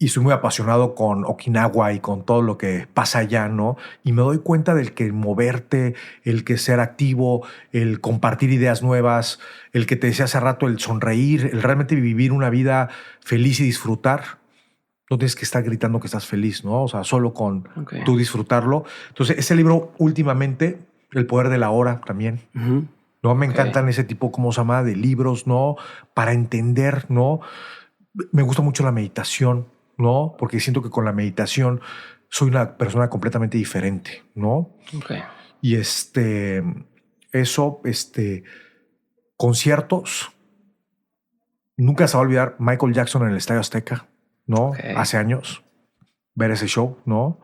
soy muy apasionado con Okinawa y con todo lo que pasa allá, ¿no? Y me doy cuenta del que moverte, el que ser activo, el compartir ideas nuevas, el que te decía hace rato, el sonreír, el realmente vivir una vida feliz y disfrutar. No tienes que estar gritando que estás feliz, ¿no? O sea, solo con tú disfrutarlo. Entonces, ese libro últimamente, El poder de la hora también. Uh-huh. No me encantan ese tipo, ¿cómo se llama? De libros, ¿no? Para entender, ¿no? Me gusta mucho la meditación, ¿no? Porque siento que con la meditación soy una persona completamente diferente, ¿no? Okay. Y conciertos. Nunca se va a olvidar Michael Jackson en el Estadio Azteca, ¿no? Okay. Hace años. Ver ese show, ¿no?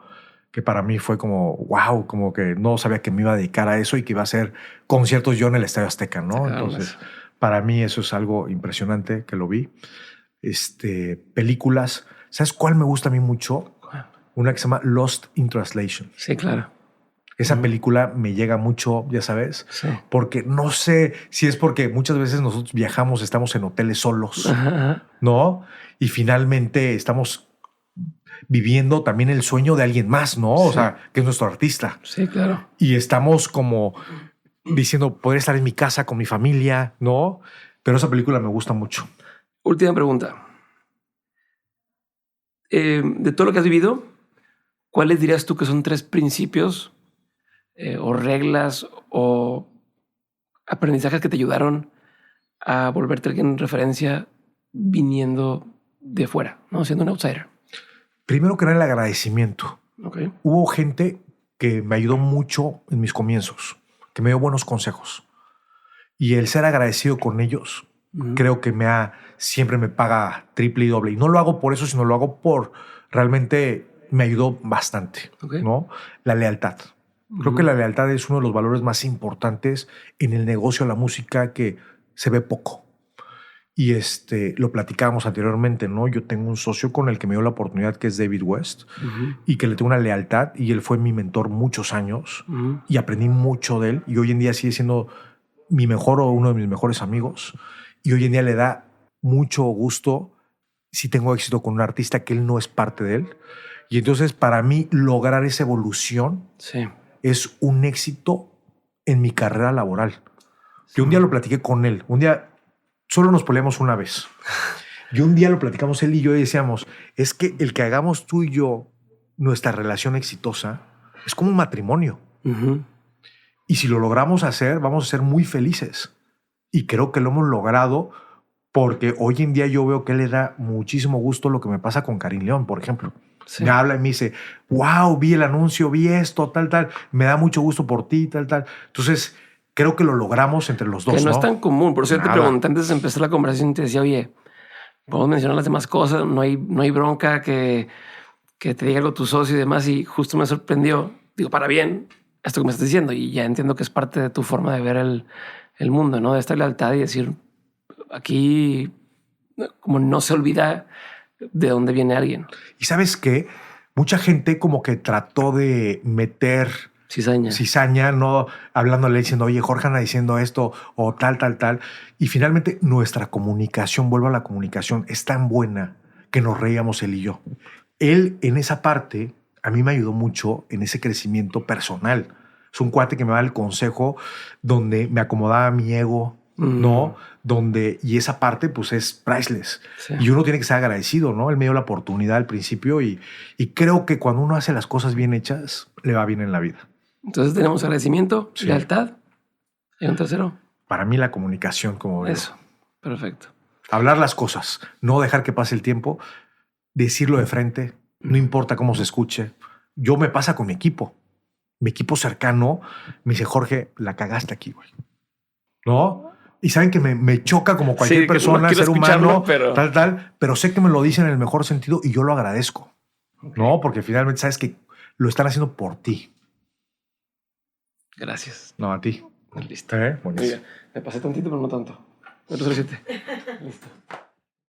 Que para mí fue como, wow, como que no sabía que me iba a dedicar a eso y que iba a hacer conciertos yo en el Estadio Azteca, ¿no? Entonces, para mí eso es algo impresionante que lo vi. Películas. ¿Sabes cuál me gusta a mí mucho? Una que se llama Lost in Translation. Sí, claro. Esa película me llega mucho, ya sabes, porque no sé si es porque muchas veces nosotros viajamos, estamos en hoteles solos, ¿no? Y finalmente estamos viviendo también el sueño de alguien más, ¿no? O sea, que es nuestro artista. Sí, claro. Y estamos como diciendo, poder estar en mi casa con mi familia, ¿no? Pero esa película me gusta mucho. Última pregunta. De todo lo que has vivido, ¿cuáles dirías tú que son 3 principios o reglas o aprendizajes que te ayudaron a volverte alguien en referencia viniendo de fuera, ¿no? Siendo un outsider? Primero que nada, el agradecimiento. Okay. Hubo gente que me ayudó mucho en mis comienzos, que me dio buenos consejos. Y el ser agradecido con ellos, creo que siempre me paga triple y doble. Y no lo hago por eso, sino lo hago por realmente me ayudó bastante, ¿no? La lealtad. Creo que la lealtad es uno de los valores más importantes en el negocio de la música que se ve poco. Y lo platicábamos anteriormente, ¿no? Yo tengo un socio con el que me dio la oportunidad, que es David West, y que le tengo una lealtad, y él fue mi mentor muchos años, y aprendí mucho de él, y hoy en día sigue siendo mi mejor o uno de mis mejores amigos, y hoy en día le da mucho gusto si tengo éxito con un artista que él no es parte de él. Y entonces para mí lograr esa evolución es un éxito en mi carrera laboral. Yo un día lo platiqué con él, un día solo nos peleamos una vez. Y un día lo platicamos él y yo y decíamos, es que el que hagamos tú y yo nuestra relación exitosa es como un matrimonio. Y si lo logramos hacer, vamos a ser muy felices. Y creo que lo hemos logrado porque hoy en día yo veo que le da muchísimo gusto lo que me pasa con Karim León, por ejemplo. Me habla y me dice, wow, vi el anuncio, vi esto, tal, tal. Me da mucho gusto por ti, tal, tal. Entonces, creo que lo logramos entre los dos. Que no es tan común. Por eso yo te pregunté antes de empezar la conversación y te decía, oye, podemos mencionar las demás cosas. No hay bronca que te diga algo tu socio y demás. Y justo me sorprendió, digo, para bien, esto que me estás diciendo. Y ya entiendo que es parte de tu forma de ver el mundo, ¿no? De esta lealtad y decir, aquí como no se olvida de dónde viene alguien. Y ¿sabes qué? Mucha gente como que trató de meter cizaña, no hablándole diciendo, oye, Jorge anda diciendo esto o tal, tal, tal. Y finalmente nuestra comunicación, vuelvo a la comunicación, es tan buena que nos reíamos él y yo. Él en esa parte a mí me ayudó mucho en ese crecimiento personal. Es un cuate que me da el consejo donde me acomodaba mi ego, ¿no? Y esa parte pues es priceless. Y uno tiene que ser agradecido, ¿no? Él me dio la oportunidad al principio y creo que cuando uno hace las cosas bien hechas, le va bien en la vida. Entonces tenemos agradecimiento, lealtad y un tercero. Para mí la comunicación, como veo. Eso, perfecto. Hablar las cosas, no dejar que pase el tiempo, decirlo de frente, no importa cómo se escuche. Yo me pasa con mi equipo cercano, me dice, Jorge, la cagaste aquí, güey. ¿No? Y saben que me choca como cualquier persona, ser humano, pero sé que me lo dicen en el mejor sentido y yo lo agradezco. ¿No? Porque finalmente sabes que lo están haciendo por ti. Gracias. No, a ti. Listo. Buenísimo. Me pasé tantito, pero no tanto. 407. Listo.